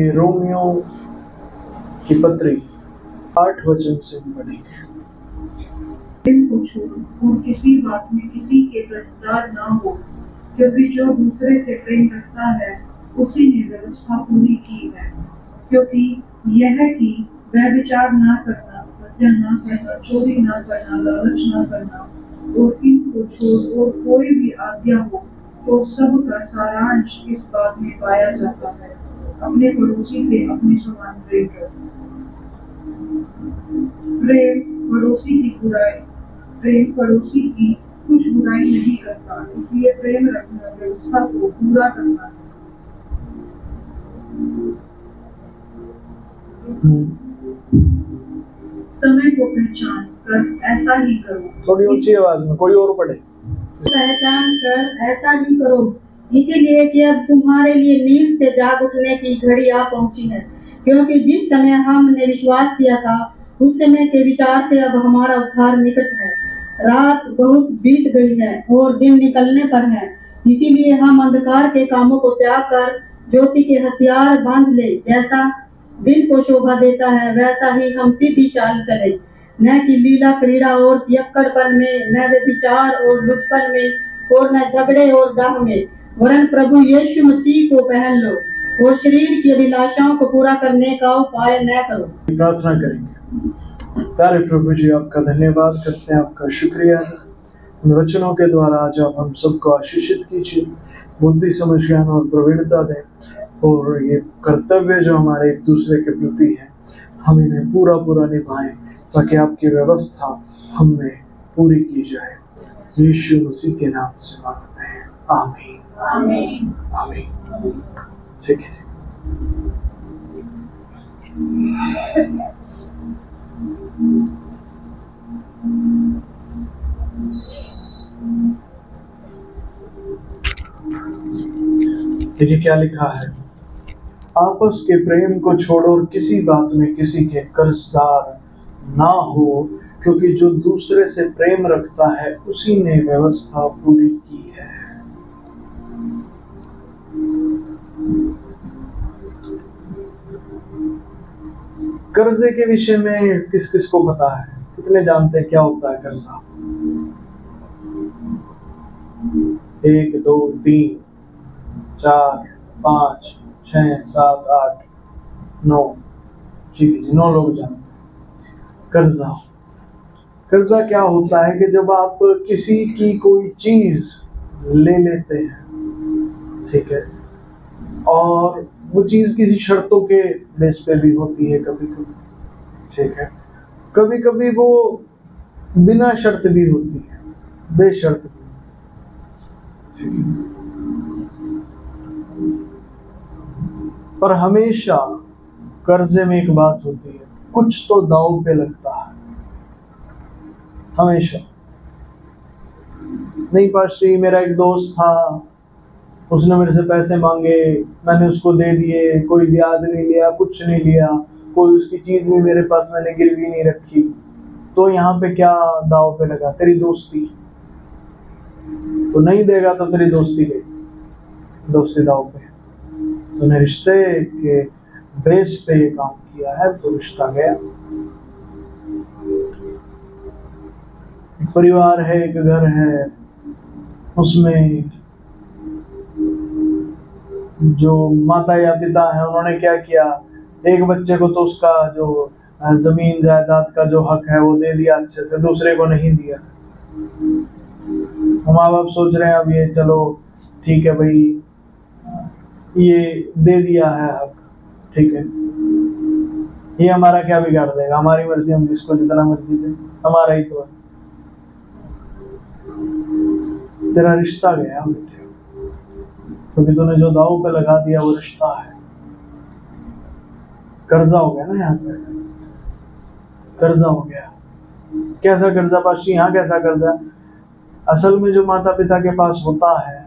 लिए रोमियो की पत्री 8 वचन से पढ़ेंगे। प्रेम को छोड़ो और किसी बात में किसी के कर्जदार ना हो, क्योंकि जो दूसरे से प्रेम रखता है उसी ने व्यवस्था पूरी की है। क्योंकि यह कि व्यभिचार ना करना, हत्या ना करना, चोरी ना करना, लालच ना करना और इनको छोड़ और कोई भी आज्ञा हो तो सबका सारांश इस बात में पाया जाता है, अपने पड़ोसी से अपने समान प्रेम करो। प्रेम पड़ोसी की कुछ बुराई नहीं करता, इसलिए प्रेम रखना व्यवस्था को पूरा करना है। समय को पहचान कर ऐसा ही करो। थोड़ी ऊंची आवाज में, कोई और पढ़े। पहचान कर ऐसा ही करो, इसीलिए कि अब तुम्हारे लिए नींद से जाग उठने की घड़ी आ पहुंची है। क्योंकि जिस समय हमने विश्वास किया था उस समय के विचार से अब हमारा उद्धार निकट है। रात बहुत बीत गई है और दिन निकलने पर है, इसीलिए हम अंधकार के कामों को त्याग कर ज्योति के हथियार बांध ले। जैसा दिन को शोभा देता है वैसा ही हम सीधी चाल चले, न कि लीला क्रीड़ा और पियक्कड़पन में, न व्यभिचार और लुचपन में और न झगड़े और डाह में, वरन प्रभु यीशु मसीह को पहन लो और शरीर की अभिलाषाओं को पूरा करने का उपाय न करो। प्रार्थना करेंगे। प्यारे प्रभु जी, आपका धन्यवाद करते हैं, आपका शुक्रिया है उन वचनों के द्वारा आज आप हम सबको आशीषित कीजिए, बुद्धि समझ ज्ञान और प्रवीणता दें, और ये कर्तव्य जो हमारे एक दूसरे के प्रति है हम इन्हें पूरा पूरा निभाएं, ताकि आपकी व्यवस्था हमें पूरी की जाए। यीशु मसीह के नाम से मांगते हैं, आमीन आमीन आमीन। ठीक है जी। देखिए क्या लिखा है, आपस के प्रेम को छोड़ो और किसी बात में किसी के कर्जदार ना हो, क्योंकि जो दूसरे से प्रेम रखता है उसी ने व्यवस्था पूरी की है। कर्जे के विषय में किस किस को पता है? कितने जानते हैं क्या होता है कर्जा? 1 2 3 4 5 6 7 8 9, ठीक है जी, 9 लोग जानते हैं कर्जा। कर्जा क्या होता है कि जब आप किसी की कोई चीज ले लेते हैं, ठीक है, और वो चीज किसी शर्तों के बेस पे भी होती है कभी कभी, ठीक है, कभी कभी वो बिना शर्त भी होती है, बेशर्त भी, ठीक है। पर हमेशा कर्जे में एक बात होती है, कुछ तो दांव पे लगता है हमेशा। नहीं पाशी, मेरा एक दोस्त था, उसने मेरे से पैसे मांगे, मैंने उसको दे दिए, कोई ब्याज नहीं लिया, कुछ नहीं लिया, कोई उसकी चीज भी मेरे पास मैंने गिरवी नहीं रखी, तो यहाँ पे क्या दांव पे लगा? तेरी दोस्ती। तो नहीं देगा तो तेरी दोस्ती गई, दोस्ती दांव पे। तूने रिश्ते के बेस पे ये काम किया है तो रिश्ता गया। एक परिवार है, एक घर है, उसमें जो माता या पिता है उन्होंने क्या किया, एक बच्चे को तो उसका जो जमीन जायदाद का जो हक है वो दे दिया अच्छे से, दूसरे को नहीं दिया। माँ बाप सोच रहे हैं अब ये चलो ठीक है भाई, ये दे दिया है हक, ठीक है, ये हमारा क्या बिगाड़ देगा, हमारी मर्जी, हम जिसको जितना मर्जी दें, हमारा ही तो है। तेरा रिश्ता गया बेटे, क्योंकि तूने जो दांव पे लगा दिया वो रिश्ता है। कर्जा हो गया ना, यहाँ पे कर्जा हो गया। कैसा कर्जा पाशी? यहाँ कैसा कर्जा? असल में जो माता पिता के पास होता है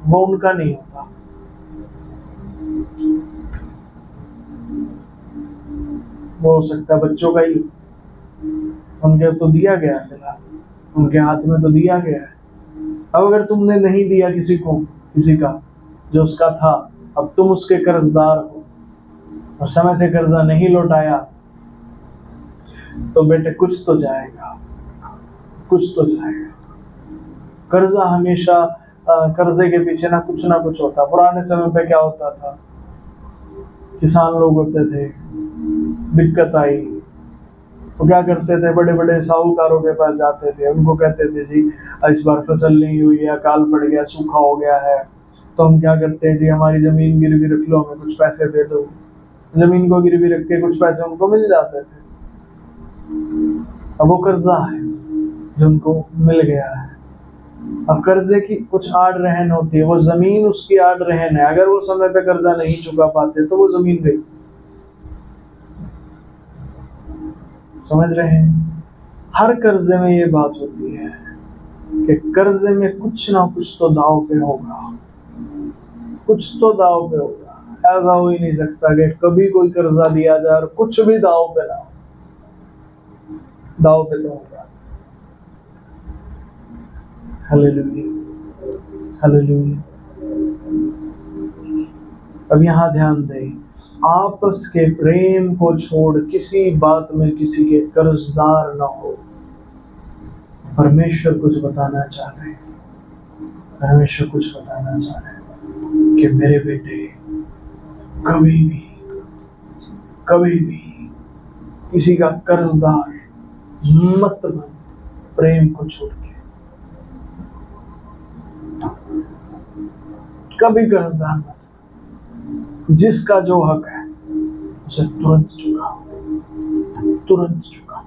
वो उनका नहीं होता, वो हो सकता है बच्चों का ही, उनके तो दिया गया, फिलहाल उनके हाथ में तो दिया गया है। अब अगर तुमने नहीं दिया किसी को, किसी का जो उसका था, अब तुम उसके कर्जदार हो, और समय से कर्जा नहीं लौटाया तो बेटे कुछ तो जाएगा, कुछ तो जाएगा। कर्जा हमेशा कर्जे के पीछे ना कुछ होता। पुराने समय पे क्या होता था, किसान लोग होते थे, दिक्कत आई तो क्या करते थे, बड़े बड़े साहूकारों के पास जाते थे, उनको कहते थे जी इस बार फसल नहीं हुई है, अकाल पड़ गया, सूखा हो गया है, तो हम क्या करते हैं जी, हमारी जमीन गिरवी रख लो, हमें कुछ पैसे दे दो। जमीन को गिरवी रख के कुछ पैसे उनको मिल जाते थे। अब वो कर्जा है जो उनको मिल गया है। अब कर्जे की कुछ आड़ रहन होती है, वो जमीन उसकी आड़ रहन है। अगर वो समय पे कर्जा नहीं चुका पाते तो वो जमीन गई। समझ रहे हैं? हर कर्जे में ये बात होती है कि कर्जे में कुछ ना कुछ तो दाव पे होगा, कुछ तो दाव पे होगा। ऐसा हो ही नहीं सकता कि कभी कोई कर्जा दिया जाए और कुछ भी दाव पे ना हो। दाव पे तो होगा। Hallelujah, hallelujah. अब यहाँ ध्यान दें, आपस के प्रेम को छोड़ किसी बात में किसी के कर्जदार ना हो। परमेश्वर कुछ बताना चाह रहे हैं, परमेश्वर कुछ बताना चाह रहे हैं कि मेरे बेटे कभी भी किसी का कर्जदार मत बन, प्रेम को छोड़ के। कभी कर्जदार मत। जिसका जो हक है उसे तुरंत चुका, तुरंत चुका।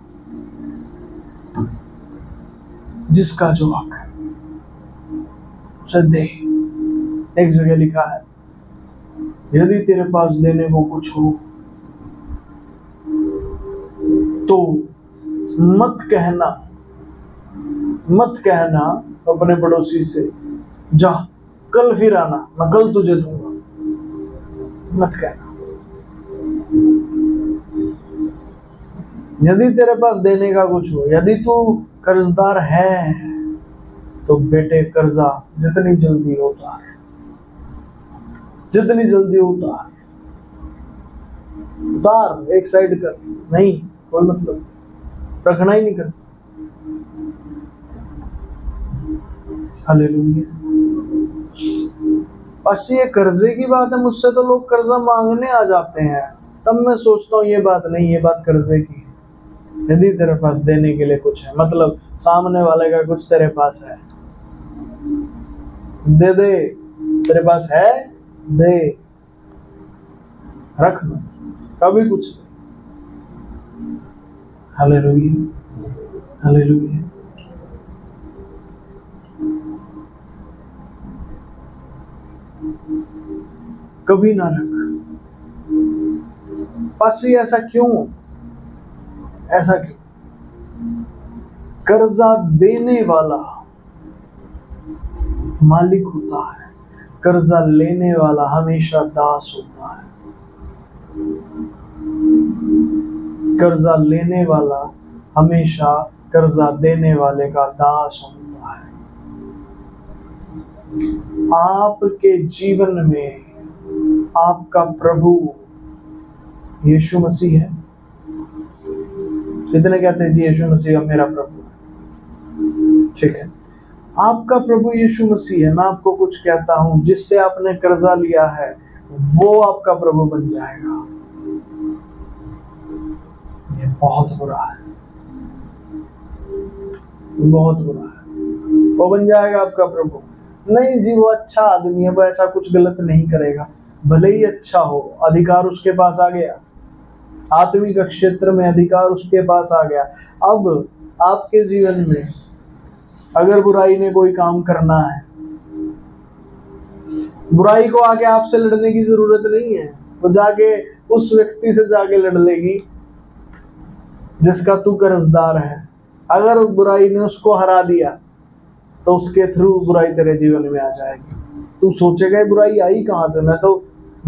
जिसका जो हक है उसे दे। एक जगह लिखा है, यदि तेरे पास देने को कुछ हो तो मत कहना अपने पड़ोसी से, जा कल फिर आना, मैं कल तुझे दूंगा। मत कहना। यदि तेरे पास देने का कुछ हो, यदि तू कर्जदार है तो बेटे कर्जा जितनी जल्दी उतार, जितनी जल्दी उतार। एक साइड कर, नहीं कोई मतलब रखना ही नहीं कर सकता। हालेलुया। बस ये कर्जे की बात है, मुझसे तो लोग कर्जा मांगने आ जाते हैं, तब मैं सोचता हूँ ये बात नहीं, ये बात कर्जे की। यदि तेरे पास देने के लिए कुछ है, मतलब सामने वाले का कुछ तेरे पास है, दे दे। तेरे पास है, दे, रख मत कभी कुछ नहीं। Hallelujah, hallelujah. कभी ना रख। पास्टर ऐसा क्यों? ऐसा क्यों? कर्जा देने वाला मालिक होता है, कर्जा लेने वाला हमेशा दास होता है। कर्जा लेने वाला हमेशा कर्जा देने वाले का दास होता है। आपके जीवन में आपका प्रभु यीशु मसीह है। इतने कहते हैं जी यीशु मसीह मेरा प्रभु है, ठीक है। आपका प्रभु यीशु मसीह है। मैं आपको कुछ कहता हूं, जिससे आपने कर्जा लिया है वो आपका प्रभु बन जाएगा। ये बहुत बुरा है, बहुत बुरा है। वो बन जाएगा आपका प्रभु। नहीं जी, वो अच्छा आदमी है, वो ऐसा कुछ गलत नहीं करेगा। भले ही अच्छा हो, अधिकार उसके पास आ गया, आत्मिक क्षेत्र में अधिकार उसके पास आ गया। अब आपके जीवन में अगर बुराई ने कोई काम करना है, बुराई को आगे आपसे लड़ने की जरूरत नहीं है। वो जाके उस व्यक्ति से जाके लड़ लेगी जिसका तू कर्जदार है। अगर बुराई ने उसको हरा दिया तो उसके थ्रू बुराई तेरे जीवन में आ जाएगी। तू सोचेगा ये बुराई आई कहां से, मैंने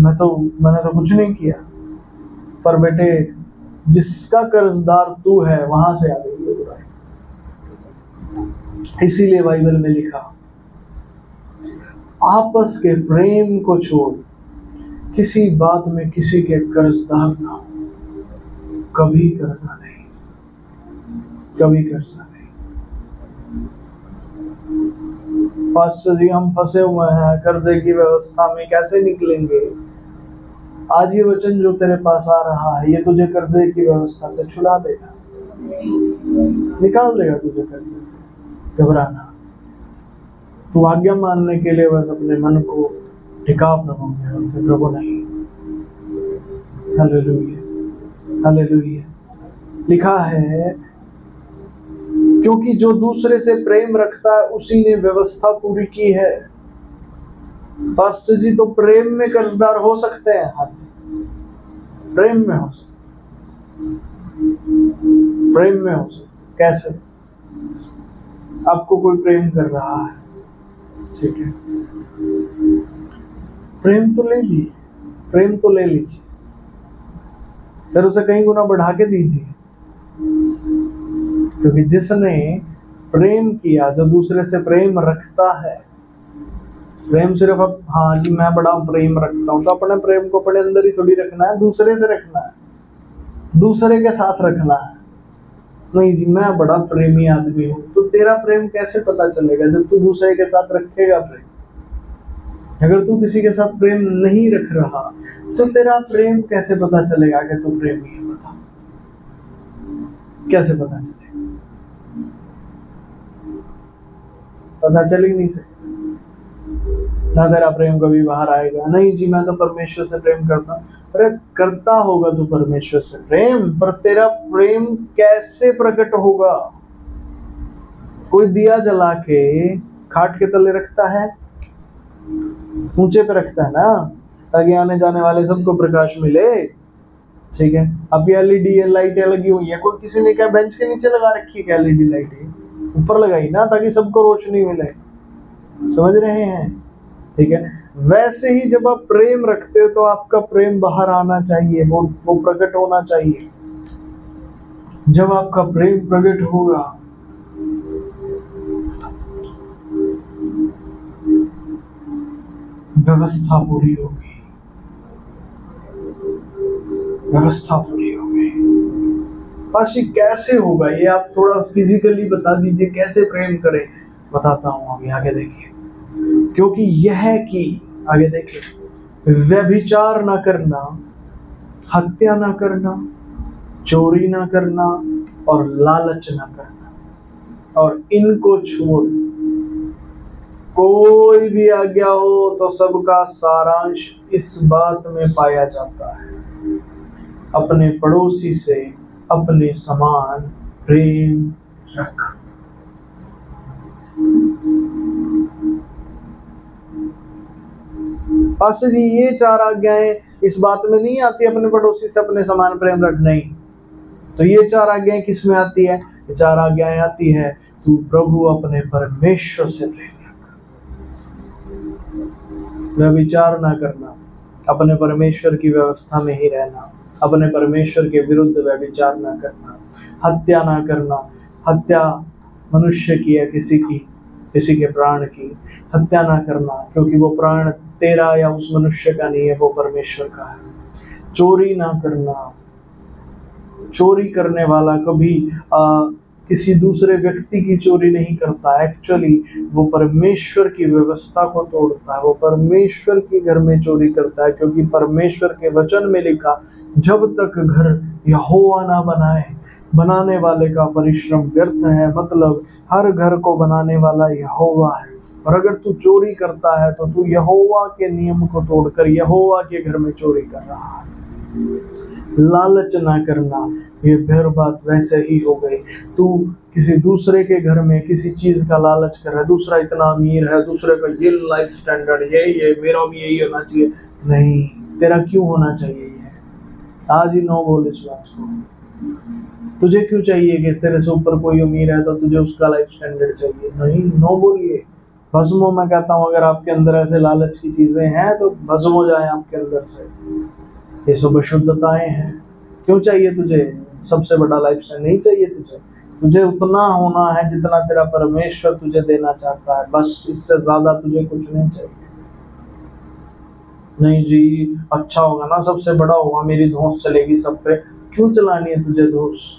तो कुछ नहीं किया। पर बेटे, जिसका कर्जदार तू है वहां से आ गई ये बुराई। इसीलिए बाइबल में लिखा, आपस के प्रेम को छोड़ किसी बात में किसी के कर्जदार ना हो, कभी कर्जा नहीं, कभी कर्जा नहीं। पास्टर जी हम फंसे हुए हैं कर्जे की व्यवस्था में, कैसे निकलेंगे? आज ये वचन जो तेरे पास आ रहा है ये तुझे कर्जे की व्यवस्था से छुड़ा देगा, निकाल देगा तुझे कर्जे से। घबराना, तू आज्ञा मानने के लिए बस अपने मन को टिका प्रभु में, प्रभु नहीं। Hallelujah, hallelujah. लिखा है क्योंकि जो दूसरे से प्रेम रखता है उसी ने व्यवस्था पूरी की है। पास्टर जी तो प्रेम में कर्जदार हो सकते हैं? हाँ, प्रेम में हो सकते, प्रेम में हो सकते। कैसे? आपको कोई प्रेम कर रहा है, ठीक है, प्रेम तो ले लीजिए, प्रेम तो ले लीजिए, फिर उसे कहीं गुना बढ़ा के दीजिए, क्योंकि जिसने प्रेम किया, जो दूसरे से प्रेम रखता है, प्रेम सिर्फ अब हाँ जी मैं बड़ा प्रेम रखता हूँ, तो अपने प्रेम को अपने अंदर ही थोड़ी रखना है, दूसरे से रखना है, दूसरे के साथ रखना है। नहीं जी मैं बड़ा प्रेमी आदमी हूँ, तो तेरा प्रेम कैसे पता चलेगा जब तू दूसरे के साथ रखेगा प्रेम? अगर तू किसी के साथ प्रेम नहीं रख रहा तो तेरा प्रेम कैसे पता चलेगा कि तू प्रेमी है? बता, कैसे पता चलेगा? पता चल ही नहीं सकता। ना तेरा प्रेम कभी बाहर आएगा। नहीं जी मैं तो परमेश्वर से प्रेम करता हूँ। अरे करता होगा तू परमेश्वर से प्रेम, पर तेरा प्रेम कैसे प्रकट होगा? कोई दिया जला के खाट के तले रखता है, ऊंचे पे रखता है ना, ताकि आने जाने वाले सबको प्रकाश मिले, ठीक है। अब ये एलईडी लाइटें लगी हुई है, कोई किसी ने क्या बेंच के नीचे लगा रखी है क्या एलईडी लाइटें? ऊपर लगाई ना, ताकि सबको रोशनी मिले। समझ रहे हैं? ठीक है। वैसे ही जब आप प्रेम रखते हो तो आपका प्रेम बाहर आना चाहिए, वो प्रकट होना चाहिए। जब आपका प्रेम प्रकट होगा व्यवस्था पूरी होगी, व्यवस्था पूरी होगी। बस ये कैसे होगा, ये आप थोड़ा फिजिकली बता दीजिए कैसे प्रेम करें। बताता हूं अभी, आगे देखिए। क्योंकि यह है कि आगे देखिए, व्यभिचार ना करना, हत्या ना करना, चोरी ना करना और लालच ना करना, और इनको छोड़ कोई भी आज्ञा हो तो सबका सारांश इस बात में पाया जाता है, अपने पड़ोसी से अपने समान प्रेम रख। पास्टर जी ये 4 आज्ञाएं इस बात में नहीं आती अपने पड़ोसी से अपने समान प्रेम रख, नहीं। तो ये 4 आज्ञाएं किस में आती है? ये 4 आज्ञाएं आती है तू प्रभु अपने परमेश्वर से प्रेम रख। व्यभिचार ना करना, अपने परमेश्वर की व्यवस्था में ही रहना, अपने परमेश्वर के विरुद्ध व्यभिचार ना करना, हत्या ना करना। हत्या मनुष्य की है, किसी के प्राण की हत्या ना करना, क्योंकि वो प्राण तेरा या उस मनुष्य का नहीं है, वो परमेश्वर का है। चोरी ना करना, चोरी करने वाला कभी किसी दूसरे व्यक्ति की चोरी नहीं करता, एक्चुअली वो परमेश्वर की व्यवस्था को तोड़ता है, वो परमेश्वर के घर में चोरी करता है, क्योंकि परमेश्वर के वचन में लिखा जब तक घर यहोवा ना बनाए बनाने वाले का परिश्रम व्यर्थ है। मतलब हर घर को बनाने वाला यहोवा है, और अगर तू चोरी करता है तो तू यहोवा के नियम को तोड़कर यहोवा के घर में चोरी कर रहा है। लालच ना करना, ये फिर बात वैसे ही हो गई। तू किसी दूसरे के घर में किसी चीज का लालच कर रहा है, दूसरा इतना अमीर है, दूसरे का ये लाइफ स्टैंडर्ड, ये मेरा भी यही होना चाहिए। नहीं, तेरा क्यों होना चाहिए? ये आज ही नो बोल इस बात को। तुझे क्यों चाहिए कि तेरे से ऊपर कोई अमीर है तो तुझे उसका लाइफ स्टैंडर्ड चाहिए? नहीं, नो बोलिए। भस्म, मैं कहता हूँ अगर आपके अंदर ऐसे लालच की चीजें हैं तो भस्म हो जाए आपके अंदर से। ये सब अशुद्धताएं हैं। क्यों चाहिए तुझे सबसे बड़ा लाइफ स्टैंडर्ड? नहीं चाहिए तुझे उतना होना है जितना तेरा परमेश्वर तुझे देना चाहता है, बस इससे ज्यादा तुझे कुछ नहीं चाहिए। नहीं जी, अच्छा होगा ना, सबसे बड़ा होगा, मेरी धौंस चलेगी सब पे। क्यों चलानी है तुझे धौंस?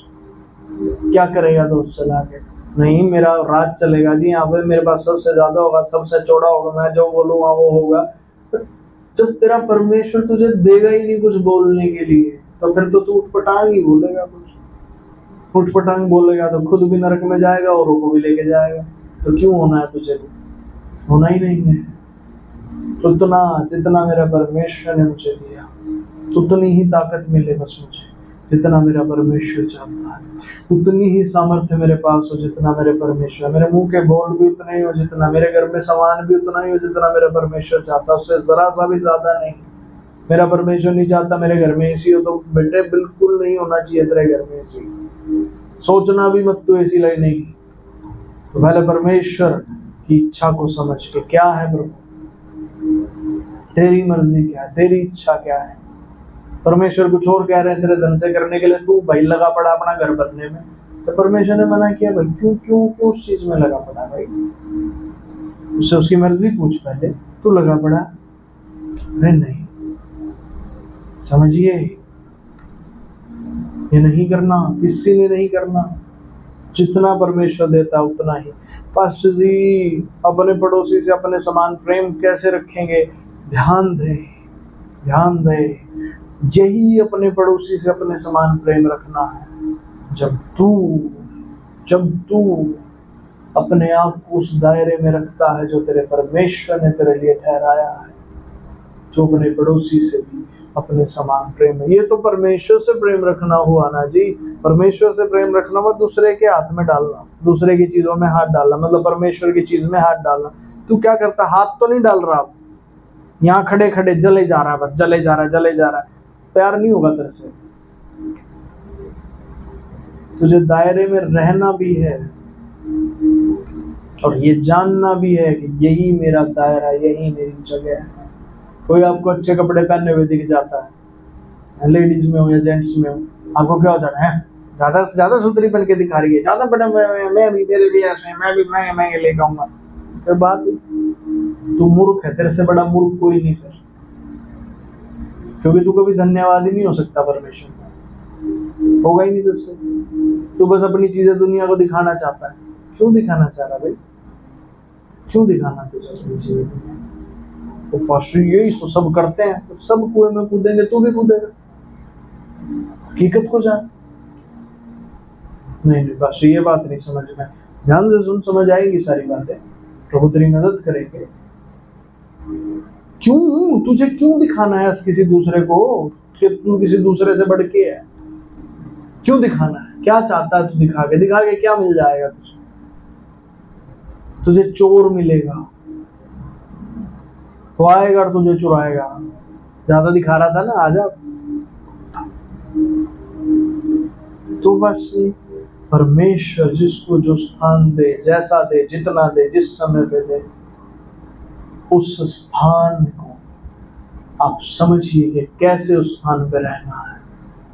क्या करेगा धौंस चला के? नहीं, मेरा राज चलेगा जी यहाँ पे, मेरे पास सबसे ज्यादा होगा, सबसे चौड़ा होगा, मैं जो बोलूंगा वो होगा। जब तेरा परमेश्वर तुझे देगा ही नहीं कुछ बोलने के लिए, तो फिर तो तू उठपटांग ही बोलेगा कुछ। उठपटांग बोलेगा तो खुद भी नरक में जाएगा, औरों को भी लेके जाएगा। तो क्यों होना है तुझे? होना ही नहीं है। उतना जितना मेरा परमेश्वर ने मुझे दिया, उतनी ही ताकत मिले बस मुझे जितना मेरा परमेश्वर चाहता है। उतनी ही सामर्थ्य मेरे पास हो जितना मेरे परमेश्वर, मेरे मुंह के बोल भी उतने ही हो जितना, मेरे घर में सामान भी उतना ही हो जितना मेरा परमेश्वर चाहता है, उससे जरा सा भी ज्यादा नहीं। मेरा परमेश्वर नहीं चाहता मेरे घर में एसी हो, तो बेटे बिल्कुल नहीं होना चाहिए तेरे घर में एसी। सोचना भी मत तू एसी लेने की। तो पहले परमेश्वर की इच्छा को समझ के, क्या है प्रभु तेरी मर्जी क्या है, तेरी इच्छा क्या है। परमेश्वर कुछ और कह रहे हैं तेरे धन से करने के लिए, तू भाई लगा पड़ा अपना घर बनने में। तो परमेश्वर ने मना किया, भाई क्यों क्यों क्यों उस चीज में लगा पड़ा भाई? उससे उसकी मर्जी पूछ पहले, तू लगा पड़ा? अरे नहीं, समझिए, ये नहीं करना, किसी ने नहीं करना। जितना परमेश्वर देता उतना ही। पास्टर जी, अपने पड़ोसी से अपने समान प्रेम कैसे रखेंगे? ध्यान दे, ध्यान दे, यही अपने पड़ोसी से अपने समान प्रेम रखना है। जब तू अपने आप को उस दायरे में रखता है जो तेरे परमेश्वर ने तेरे लिए ठहराया है, जो अपने पड़ोसी से भी अपने समान प्रेम है। ये तो परमेश्वर से प्रेम रखना हुआ ना जी। परमेश्वर से प्रेम रखना मतलब दूसरे के हाथ में डालना, दूसरे की चीजों में हाथ डालना, मतलब परमेश्वर की चीज में हाथ डालना। तू क्या करता? हाथ तो नहीं डाल रहा, यहाँ खड़े खड़े जले जा रहा है, बस जले जा रहा है। प्यार नहीं होगा तेरे से। तुझे दायरे में रहना भी है और ये जानना भी है कि यही मेरा दायरा, यही मेरी जगह है। कोई आपको अच्छे कपड़े पहने हुए दिख जाता है, लेडीज में हो या जेंट्स में हो, आपको क्या हो जाता है? ज्यादा से ज्यादा सुथरी पहन के दिखा रही है, ज्यादा बड़ा मैं भी, मेरे भी ऐसे, मैं भी महंगे लेके आऊंगा। कोई बात, तू मूर्ख है, तेरे से बड़ा मूर्ख कोई नहीं फिर, क्योंकि तू कभी धन्यवाद ही नहीं हो सकता परमेश्वर का, होगा ही नहीं तुझसे। तू बस अपनी चीजें दुनिया को दिखाना चाहता है। क्यों दिखाना चाह रहा भाई? क्यों दिखाना तुझे अपनी चीजें? तो पास्टर यही तो सब करते हैं, तो सब कुएं में कूदेंगे, तू भी कूदेगा। हकीकत को जान। नहीं पास्टर ये बात नहीं समझ में, ध्यान से सुन, समझ आएगी सारी बातें, प्रभु तेरी मदद करेंगे। क्यों तुझे क्यों दिखाना है किसी दूसरे को कि तू किसी दूसरे से बढ़ के है? क्यों दिखाना है? क्या चाहता है तू? दिखा के क्या मिल जाएगा तुझे? तुझे चोर मिलेगा, तो आएगा और तुझे चुराएगा। ज्यादा दिखा रहा था ना, आजा। तो बस परमेश्वर जिसको जो स्थान दे, जैसा दे, जितना दे, जिस समय पे दे, उस स्थान को आप समझिए कि कैसे उस स्थान पे रहना है।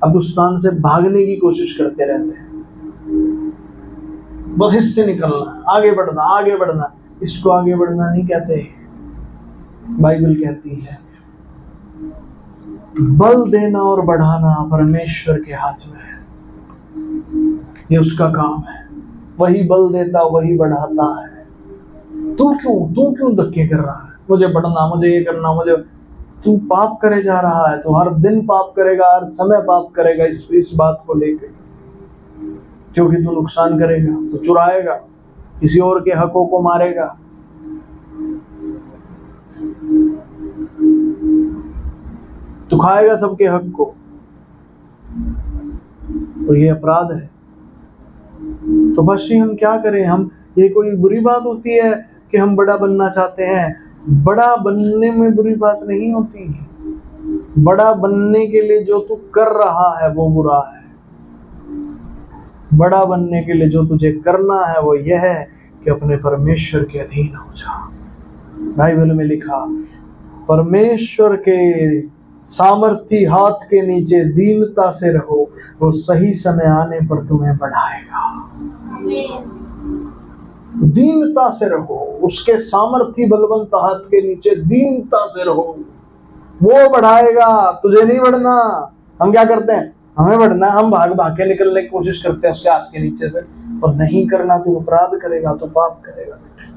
अब उस स्थान से भागने की कोशिश करते रहते हैं, बस इससे निकलना, आगे बढ़ना। इसको आगे बढ़ना नहीं कहते, बाइबल कहती है बल देना और बढ़ाना परमेश्वर के हाथ में है। ये उसका काम है, वही बल देता, वही बढ़ाता है। तू क्यों धक्के कर रहा है? मुझे बढ़ना, मुझे ये करना, मुझे। तू पाप करे जा रहा है, तू हर दिन पाप करेगा, हर समय पाप करेगा इस बात को लेकर, क्योंकि तू नुकसान करेगा, तू चुराएगा, किसी और के हकों को मारेगा, तू खाएगा सबके हक को, और ये अपराध है। तो बस हम क्या करें? हम, ये कोई बुरी बात होती है कि हम बड़ा बनना चाहते हैं? बड़ा बनने में बुरी बात नहीं होती। बड़ा बनने के लिए जो तू कर रहा है वो बुरा है। बड़ा बनने के लिए जो तुझे करना है वो यह है कि अपने परमेश्वर के अधीन हो जा। बाइबल में लिखा, परमेश्वर के सामर्थी हाथ के नीचे दीनता से रहो, वो सही समय आने पर तुम्हें बढ़ाएगा। दीनता से रहो, उसके सामर्थी बलवंत हाथ के नीचे दीनता से रहो, वो बढ़ाएगा, तुझे नहीं बढ़ना। हम क्या करते हैं, हमें बढ़ना है, हम भाग भाग के निकलने की कोशिश करते हैं उसके हाथ के नीचे से। और नहीं करना तो अपराध करेगा, तो पाप करेगा बेटे।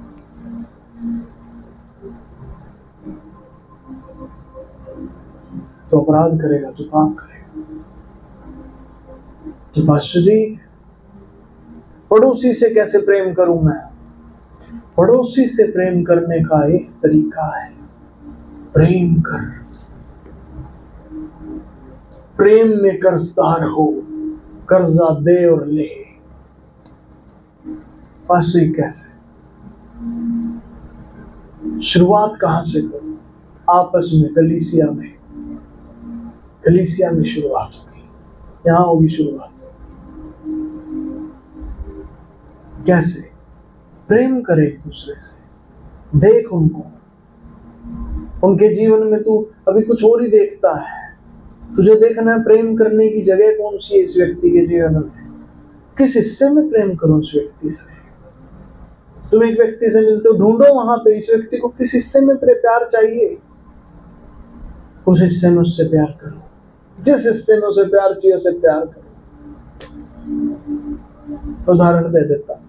तो अपराध करेगा तो पाप करेगा। तो पास्टर जी पड़ोसी से कैसे प्रेम करूं मैं? पड़ोसी से प्रेम करने का एक तरीका है, प्रेम कर। प्रेम में कर्जदार हो, कर्जा दे और ले। पास्टर कैसे? शुरुआत कहां से करूं? आपस में, कलीसिया में। कलीसिया में शुरुआत होगी, यहां होगी शुरुआत। कैसे? प्रेम करे एक दूसरे से। देख उनको, उनके जीवन में तू अभी कुछ और ही देखता है। तुझे देखना है प्रेम करने की जगह कौन सी है इस व्यक्ति के जीवन में। किस हिस्से में प्रेम करो उस व्यक्ति से। तुम एक व्यक्ति से मिलते हो, ढूंढो वहां पे इस व्यक्ति को किस हिस्से में प्यार चाहिए, उस हिस्से में उससे प्यार करो। जिस हिस्से में उसे प्यार चाहिए उसे प्यार करो। उदाहरण दे देता,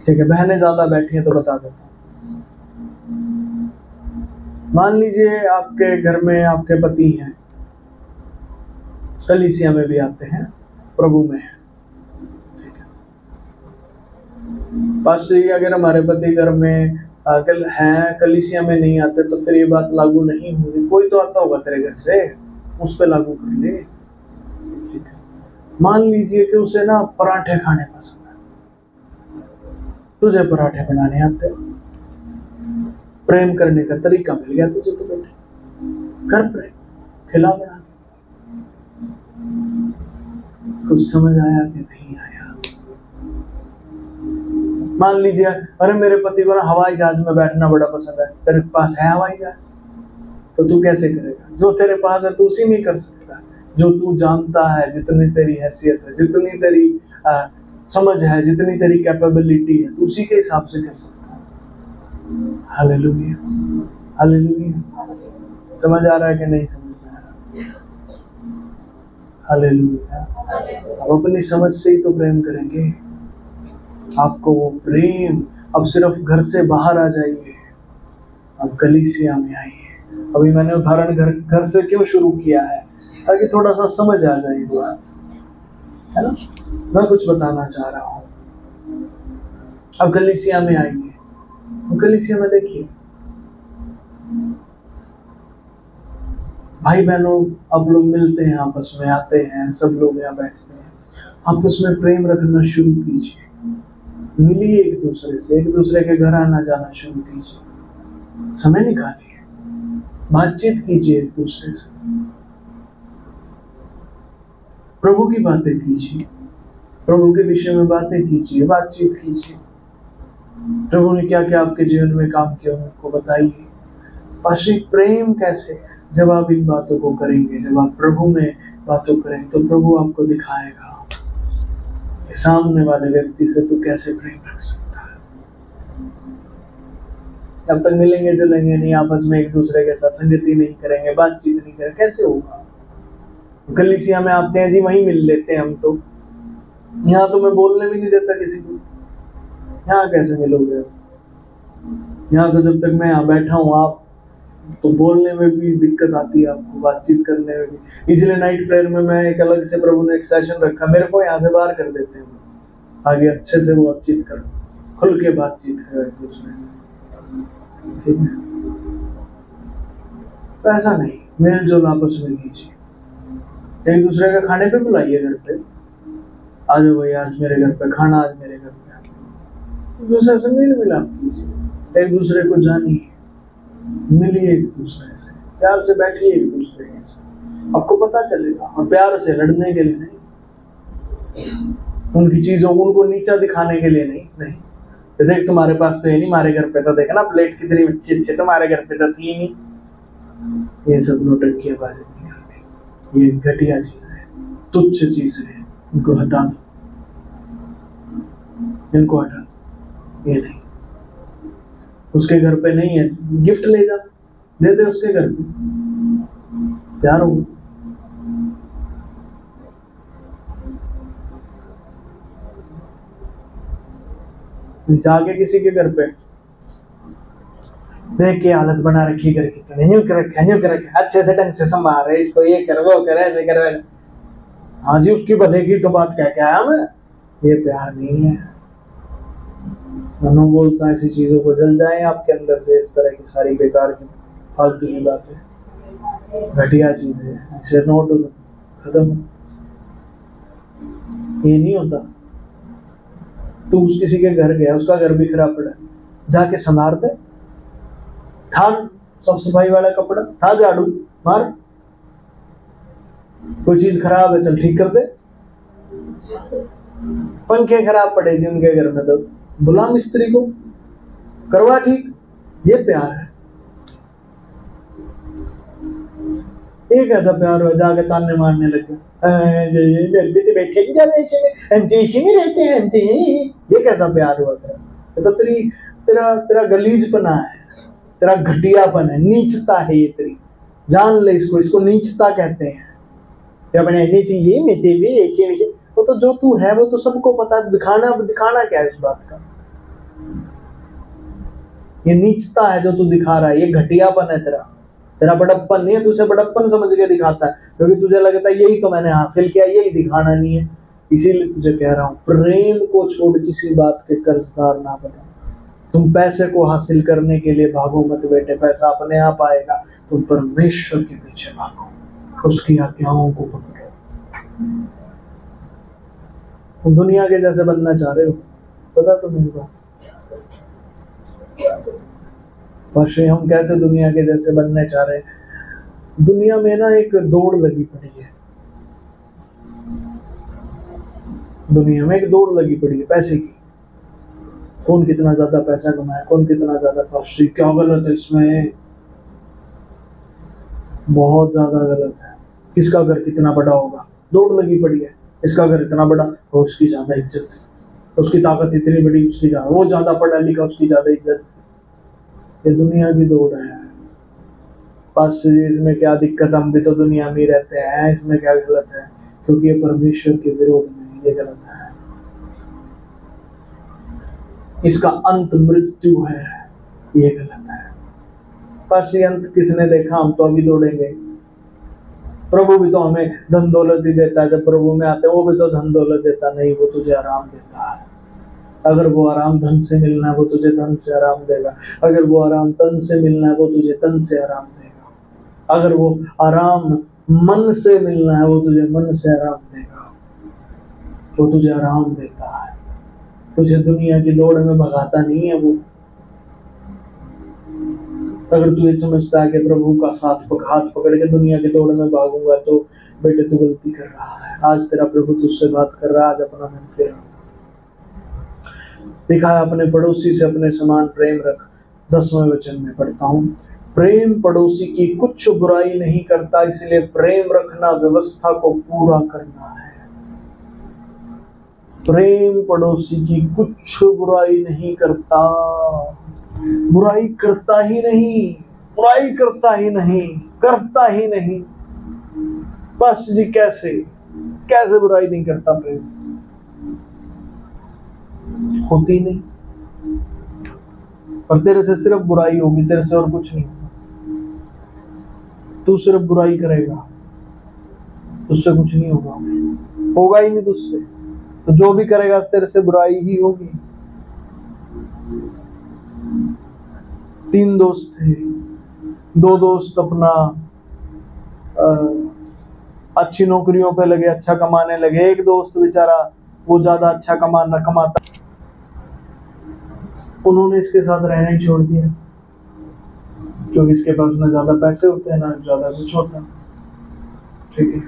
ठीक है, बहनें ज्यादा बैठी हैं तो बता देता हूं। मान लीजिए आपके घर में आपके पति हैं, कलीसिया में भी आते हैं, प्रभु में है, ठीक है। बस ये अगर हमारे पति घर में हैं, कलीसिया में नहीं आते, तो फिर ये बात लागू नहीं होगी। कोई तो आता होगा तेरे घर से, उस पे लागू कर ले, ठीक है। मान लीजिए कि उसे ना पराठे खाने पसंद है, तुझे पराठे बनाने आते हैं, प्रेम करने का तरीका मिल गया तुझे, तो बेटे कर प्रेम, खिला बना। कुछ समझ आया कि नहीं आया? मान लीजिए अरे मेरे पति को ना हवाई जहाज में बैठना बड़ा पसंद है, तेरे पास है हवाई जहाज, तो तू कैसे करेगा? जो तेरे पास है तू उसी में कर सकता है, जो तू जानता है, जितनी तेरी हैसियत है, जितनी तेरी समझ है, जितनी तेरी कैपेबिलिटी है, तू उसी के हिसाब से कर सकता है। Hallelujah, hallelujah. समझ आ रहा है कि नहीं समझ में आ रहा? हालेलुया। अब अपनी समझ से ही तो प्रेम करेंगे। आपको वो प्रेम, अब सिर्फ घर से बाहर आ जाइए, अब कलीसिया में आइए। अभी मैंने उदाहरण घर से क्यों शुरू किया है, ताकि थोड़ा सा समझ आ जाए बात, है ना। मैं कुछ बताना चाह रहा हूँ। अब कलीसिया में आइए, कलीसिया में देखिए भाई बहनों, आप लोग मिलते हैं, आपस में आते हैं, सब लोग यहाँ बैठते हैं, आपस में प्रेम रखना शुरू कीजिए। मिलिए एक दूसरे से, एक दूसरे के घर आना जाना शुरू कीजिए, समय निकालिए, बातचीत कीजिए एक दूसरे से, प्रभु की बातें कीजिए, प्रभु के विषय में बातें कीजिए, बातचीत कीजिए। प्रभु ने क्या क्या आपके जीवन में काम किया उनको बताइए। पाश्विक प्रेम कैसे? जब आप इन बातों को करेंगे, जब आप प्रभु में बातों करेंगे, तो प्रभु आपको दिखाएगा कि सामने वाले व्यक्ति से तू कैसे प्रेम रख सकता है। जब तक मिलेंगे जुलेंगे नहीं, आपस में एक दूसरे के साथ संगति नहीं करेंगे, बातचीत नहीं करेंगे, कैसे होगा? कलीसिया में आते हैं जी, वहीं मिल लेते हैं हम तो। यहाँ तो मैं बोलने भी नहीं देता किसी को, यहाँ कैसे मिलोगे? यहाँ तो जब तक मैं यहाँ बैठा हूँ, आप तो बोलने में भी दिक्कत आती है आपको, बातचीत करने में भी। इसलिए नाइट प्रेयर में मैं एक अलग से, प्रभु ने एक सेशन रखा, मेरे को यहाँ से बाहर कर देते हैं, आगे अच्छे से वो बातचीत करो, खुल के बातचीत करो एक दूसरे से, ठीक है। तो ऐसा नहीं, मेल जोल आपस में कीजिए, एक दूसरे का खाने पे बुलाइए, घर पे आ जाओ भाई, आज मेरे घर पे खाना, आज मेरे घर पे, दूसरे से मेल मिलाप कीजिए, एक दूसरे को जानिए, मिलिए एक दूसरे से, प्यार से बैठिए एक दूसरे के साथ, आपको पता चलेगा। और प्यार से, लड़ने के लिए नहीं, उनकी चीजों को उनको नीचा दिखाने के लिए नहीं। तो देख तुम्हारे पास तो ये नहीं, हमारे घर पे तो देखना प्लेट कितनी अच्छी अच्छी, तुम्हारे घर पे तो थी नहीं। ये सब नौटंकीबाजी नहीं करनी, ये घटिया चीज है। तुच्छ चीज है, इनको हटा दो, इनको हटा दो। ये नहीं, उसके घर पे नहीं है, गिफ्ट ले जा, दे दे उसके घर पे, प्यार हो। जाके किसी के घर पे देख के हालत बना रखी घर की, तो नहीं कर रखे, अच्छे से ढंग से संभाल रहे इसको, ये कर वो कर ऐसे कर। हाँ जी, उसकी भले की तो बात कह के आया मैं, ये प्यार नहीं है। मनु बोलता है ऐसी चीजों को जल जाए आपके अंदर से, इस तरह की सारी बेकार की फालतू की बातें, घटिया चीजें, ऐसे नोट खत्म। ये नहीं होता। तू किसी के घर गया, उसका घर भी खराब पड़ा, जाके संभाल दे, ठान सब सफाई वाला कपड़ा, ठा झाड़ू मार, कोई चीज खराब है चल ठीक कर दे। पंखे खराब पड़े जी उनके घर में, तो बुला मिस्त्री को, करवा ठीक। ये प्यार है। एक ऐसा प्यार हुआ जाके ताने मारने लगे, मेरे पे तो बैठे नहीं जा रहे ऐसे में, हम तो इसी में रहते हैं, हम तो ये कैसा प्यार हुआ तेरा? तो तेरा गलीजपना है, तेरा घटियापन है, नीचता है ये तेरी, जान ले इसको, इसको नीचता कहते हैं। अपने चाहिए मैं तेरे ऐसे वैसे, वो तो जो तू है वो तो सबको पता, दिखाना क्या है इस बात का? ये नीचता है जो तू दिखा रहा है, ये घटियापन है तेरा बड़प्पन नहीं है, तुझे बड़प्पन समझ के दिखाता है, क्योंकि तुझे लगता है यही तो मैंने हासिल किया, यही दिखाना नहीं है। इसीलिए तुझे कह रहा हूं, प्रेम को छोड़ किसी बात के कर्जदार ना बनो। तुम पैसे को हासिल करने के लिए भागो मत बेटे, पैसा अपने आप आएगा। तुम परमेश्वर के पीछे भागो, उसकी आज्ञाओं को पकड़ो। तुम दुनिया के जैसे बनना चाह रहे हो, पता तुम्हें बात? वर्षे हम कैसे दुनिया के जैसे बनने चाह रहे हैं? दुनिया में ना एक दौड़ लगी पड़ी है, दुनिया में एक दौड़ लगी पड़ी है पैसे की। कौन कितना ज्यादा पैसा कमाए, कौन कितना ज्यादा पाशी। क्या गलत है इसमें? बहुत ज्यादा गलत है। किसका घर कितना बड़ा होगा, दौड़ लगी पड़ी है। इसका घर इतना बड़ा और उसकी ज्यादा इज्जत, उसकी ताकत इतनी बड़ी, उसकी ज्यादा, वो ज्यादा पढ़ा लिखा, उसकी ज्यादा इज्जत। ये दुनिया की दौड़ है। बस इसमें क्या दिक्कत, हम भी तो दुनिया में रहते हैं, इसमें क्या गलत है? क्योंकि ये परमेश्वर के विरोध में, ये गलत है। इसका अंत मृत्यु है, ये गलत है। बस ये अंत किसने देखा? हम तो अभी दौड़ेंगे। प्रभु भी तो हमें धन दौलत ही देता है, जब प्रभु में आते हैं वो भी तो धन दौलत देता नहीं, वो तुझे आराम देता है। अगर वो आराम धन से मिलना है वो तुझे धन से आराम देगा, अगर वो आराम तन से मिलना है वो तुझे तन से आराम देगा, अगर वो आराम मन से मिलना है वो तुझे मन से आराम देगा। वो तुझे आराम देता है, तुझे दुनिया की दौड़ में भगाता नहीं है वो। अगर तू ये समझता है कि प्रभु का हाथ पकड़ के दुनिया की दौड़ में भागूंगा, तो बेटे तू गलती कर रहा है। आज तेरा प्रभु तुझसे बात कर रहा है, आज अपना मन फेर। लिखा है, अपने पड़ोसी से अपने समान प्रेम रख। 10वें वचन में पढ़ता हूँ, प्रेम पड़ोसी की कुछ बुराई नहीं करता, इसलिए प्रेम रखना व्यवस्था को पूरा करना है। प्रेम पड़ोसी की कुछ बुराई नहीं करता, बुराई करता ही नहीं, बुराई करता ही नहीं, करता ही नहीं। बस जी, कैसे बुराई नहीं करता प्रेम? होती नहीं। और तेरे से सिर्फ बुराई होगी, तेरे से और कुछ नहीं होगा। तू सिर्फ बुराई करेगा, तुझसे कुछ नहीं होगा, होगा ही नहीं तुझसे। तो जो भी करेगा तेरे से बुराई ही होगी। 3 दोस्त थे, 2 दोस्त अपना अच्छी नौकरियों पे लगे, अच्छा कमाने लगे। एक दोस्त बेचारा वो ज्यादा अच्छा कमाता, उन्होंने इसके साथ रहना ही छोड़ दिया, क्योंकि इसके पास ना ज्यादा पैसे होते हैं ना ज्यादा कुछ होता। ठीक है,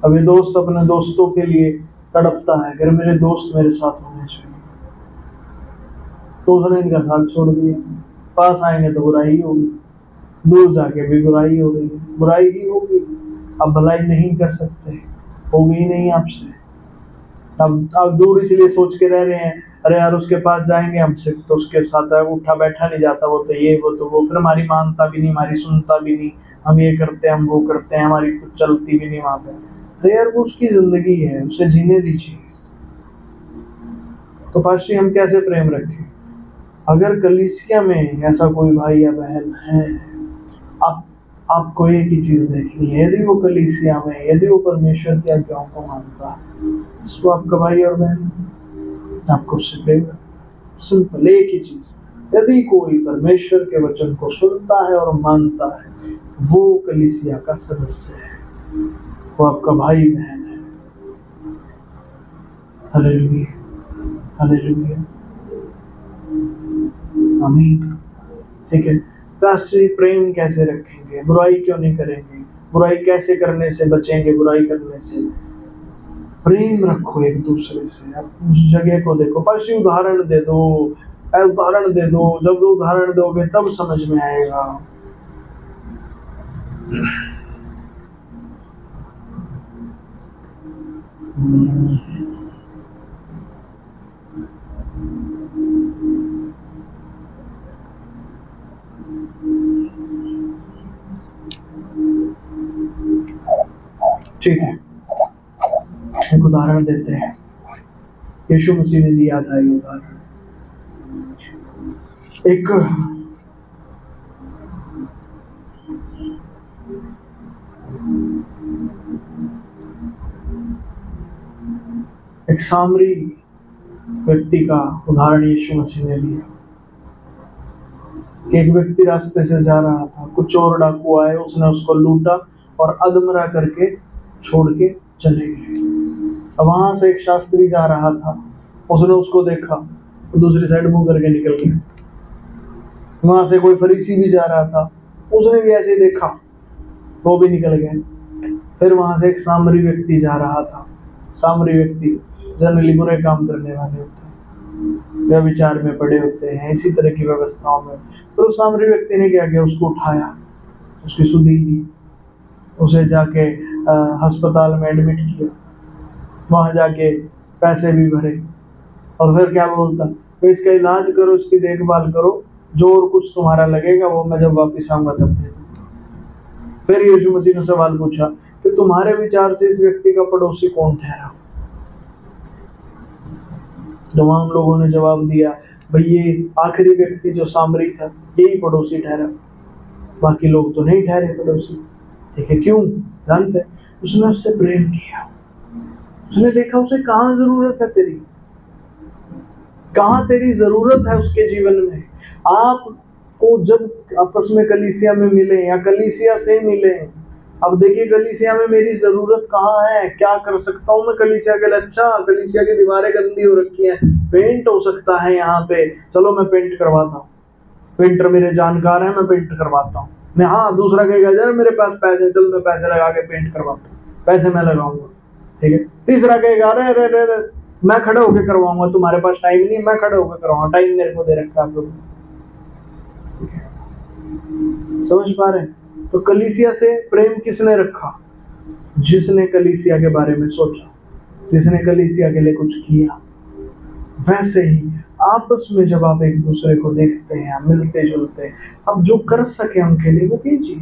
अब ये दोस्त अपने दोस्तों के लिए तड़पता है, अगर मेरे दोस्त मेरे साथ होने चाहिए, तो उसने इनका साथ छोड़ दिया। पास आएंगे तो बुराई ही होगी, दूर जाके भी बुराई हो रही है, बुराई ही होगी। अब भलाई नहीं कर सकते, होगी ही नहीं आपसे। अब दूर इसलिए सोच के रह रहे हैं, अरे यार उसके पास जाएंगे हमसे तो उसके साथ उठा बैठा नहीं जाता, वो तो ये वो तो वो, फिर हमारी मानता भी नहीं, हमारी सुनता भी नहीं, हम ये करते हैं हम वो करते हैं, हमारी कुछ चलती भी नहीं वहां पे। अरे यार वो उसकी जिंदगी है, उसे जीने दीजिए। तो पाशी हम कैसे प्रेम रखें? अगर कलीसिया में ऐसा कोई भाई या बहन है, आपको एक ही चीज देखनी है, यदि वो कलीसिया में, यदि वो परमेश्वर की आज्ञाओं को मानता है, इसको आपका भाई और बहन, आपको उससे प्रेम। सिंपल एक ही चीज, यदि कोई परमेश्वर के वचन को सुनता है और मानता है, वो कलीसिया का सदस्य है, वो आपका भाई बहन है। हालेलुया, हालेलुया, आमीन। ठीक है, राष्ट्रीय प्रेम कैसे रखेंगे? बुराई क्यों नहीं करेंगे? बुराई कैसे करने से बचेंगे? बुराई करने से प्रेम रखो एक दूसरे से। आप उस जगह को देखो, बस उदाहरण दे दो, उदाहरण दे दो। जब उदाहरण दोगे तब समझ में आएगा। ठीक है, एक उदाहरण देते हैं। यीशु मसीह ने दिया था ये उदाहरण। एक सामरी व्यक्ति का उदाहरण यीशु मसीह ने दिया कि एक व्यक्ति रास्ते से जा रहा था, कुछ और डाकू आए, उसने उसको लूटा और अधमरा करके छोड़ के चले गए। वहां से एक शास्त्री जा रहा था, उसने उसको देखा तो दूसरी साइड मुंह करके निकल गया। वहां से कोई फरीसी भी जा रहा था, उसने भी ऐसे देखा, वो भी निकल गए। फिर वहां से एक सामरी व्यक्ति जा रहा था। सामरी व्यक्ति जनरली बुरे काम करने वाले होते हैं, व्यभिचार में पड़े होते हैं, इसी तरह की व्यवस्थाओं में। फिर उस सामरी व्यक्ति ने क्या किया, उसको उठाया, उसकी सुधि ली, उसे जाके अस्पताल में एडमिट किया, वहां जाके पैसे भी भरे, और फिर क्या बोलता, तो इसका इलाज करो, इसकी देखभाल करो, जो और कुछ तुम्हारा लगेगा वो मैं जब वापस आऊंगा तब दे दूंगा। फिर यीशु मसीह ने सवाल पूछा कि तुम्हारे विचार से इस व्यक्ति का पड़ोसी कौन ठहरा? तमाम लोगों ने जवाब दिया, भाई ये आखिरी व्यक्ति जो सामरी था यही पड़ोसी ठहरा, बाकी लोग तो नहीं ठहरे पड़ोसी। ठीक है, क्यों? जानते, उसने उससे प्रेम किया, उसने देखा उसे कहाँ जरूरत है तेरी, कहाँ तेरी जरूरत है उसके जीवन में। आपको जब आपस में कलीसिया में मिले या कलीसिया से मिले, अब देखिए कलीसिया में मेरी जरूरत कहाँ है, क्या कर सकता हूँ मैं कलीसिया के लिए। अच्छा, कलीसिया की दीवारें गंदी हो रखी हैं, पेंट हो सकता है यहाँ पे, चलो मैं पेंट करवाता हूँ, पेंटर मेरे जानकार है, मैं पेंट करवाता हूँ मैं। हाँ, दूसरा कहेगा यार मेरे पास पैसे, चल मैं पैसे लगा के पेंट करवाता हूँ, पैसे मैं लगाऊंगा। ठीक है, तीसरा कहेगा अरे अरे अरे मैं खड़े होके करवाऊंगा, तुम्हारे पास टाइम नहीं, मैं खड़े होकर करवाऊंगा, टाइम मेरे को दे रखा आप लोग। समझ पा रहे हैं? तो कलीसिया से प्रेम किसने रखा? जिसने कलीसिया के बारे में सोचा, जिसने कलीसिया के लिए कुछ किया। वैसे ही आपस में जब आप एक दूसरे को देखते हैं, मिलते जुलते हैं, अब जो कर सके उनके लिए वो कीजिए।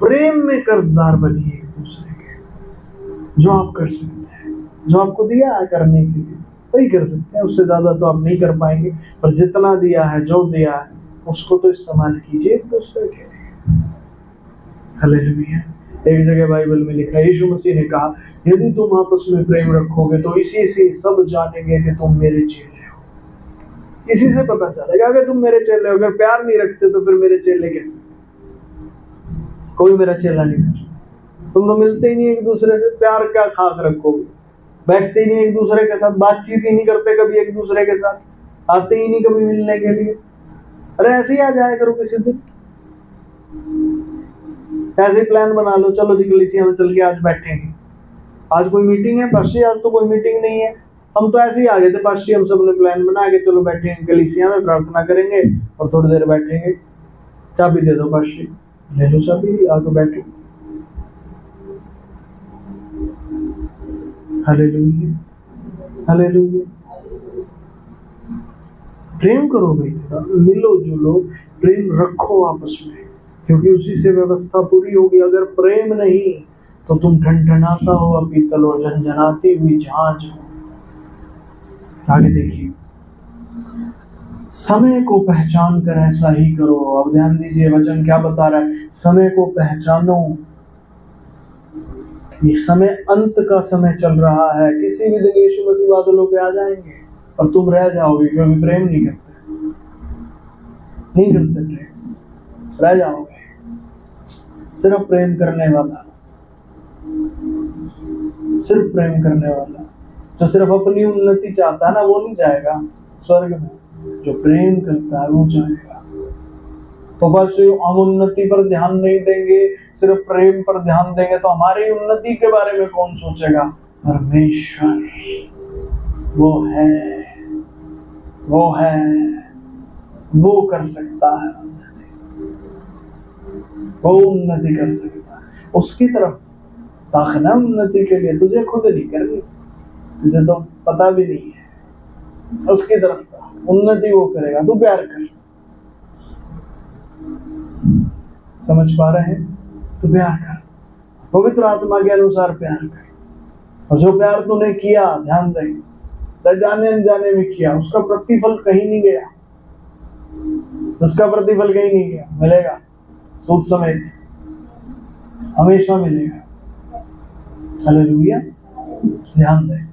प्रेम में कर्जदार बनिए एक दूसरे के। जो आप कर सकते हैं, जो आपको दिया है करने के लिए वही कर सकते हैं, उससे ज्यादा तो आप नहीं कर पाएंगे, पर जितना दिया है, जो दिया है, उसको तो इस्तेमाल कीजिए एक दूसरे के लिए। हालेलुया। एक जगह बाइबल में लिखा, यीशु मसीह ने कहा, यदि तुम आपस में प्रेम रखोगे तो इसी से सब जानेंगे कि तुम मेरे चेले हो। इसी से पता चलेगा कि तुम मेरे चेले हो। अगर प्यार नहीं रखते तो फिर मेरे चेले कैसे? कोई मेरा चेला नहीं है। तुम तो मिलते ही नहीं एक दूसरे से, प्यार क्या खाक रखोगे? बैठते ही नहीं एक दूसरे के साथ, बातचीत ही नहीं करते कभी एक दूसरे के साथ, आते ही नहीं कभी मिलने के लिए। अरे ऐसे ही आ जाया करो किसी दिन, ऐसे ही प्लान बना लो, चलो जी कलीसिया में चल के आज बैठेंगे, आज कोई मीटिंग है पास्टर, आज तो कोई मीटिंग नहीं है, हम तो ऐसे ही आ गए थे पास्टर, हम सब ने प्लान बना के चलो बैठेंगे कलीसिया में, प्रार्थना करेंगे और थोड़ी देर बैठेंगे। चाबी दे दो पास्टर, ले लो चाबी, आके बैठो। Hallelujah, hallelujah. प्रेम करो भाई, थोड़ा मिलो जुलो, प्रेम रखो आपस में, क्योंकि उसी से व्यवस्था पूरी होगी। अगर प्रेम नहीं तो तुम ठनठनाता हुआ पीतल और झनझनाती हुई झांझ हो। आगे देखिए, समय को पहचान कर ऐसा ही करो। अब ध्यान दीजिए वचन क्या बता रहा है, समय को पहचानो। ये समय अंत का समय चल रहा है, किसी भी दिन यीशु मसीह बादलों पे आ जाएंगे और तुम रह जाओगे, क्योंकि प्रेम नहीं करते, नहीं करते प्रेम, रह जाओगे। सिर्फ प्रेम करने वाला, सिर्फ प्रेम करने वाला, जो सिर्फ अपनी उन्नति चाहता है ना, वो नहीं जाएगा स्वर्ग में। जो प्रेम करता है वो जाएगा। तो बस हम उन्नति पर ध्यान नहीं देंगे, सिर्फ प्रेम पर ध्यान देंगे, तो हमारी उन्नति के बारे में कौन सोचेगा? परमेश्वर। वो है, वो है, वो कर सकता है, वो उन्नति कर सकता है। उसकी तरफ ताकना उन्नति के लिए, तुझे खुद नहीं करनी, तुझे तो पता भी नहीं है। उसकी तरफ उन्नति वो करेगा, तू प्यार कर। समझ पा रहे हैं? तू प्यार कर, पवित्र आत्मा के अनुसार प्यार कर। और जो प्यार तूने किया, ध्यान दे, चाहे जाने अनजाने में किया, उसका प्रतिफल कहीं नहीं गया, उसका प्रतिफल कहीं नहीं गया, मिलेगा सूद समेत, हमेशा मिलेगा। हालेलुया, ध्यान दे।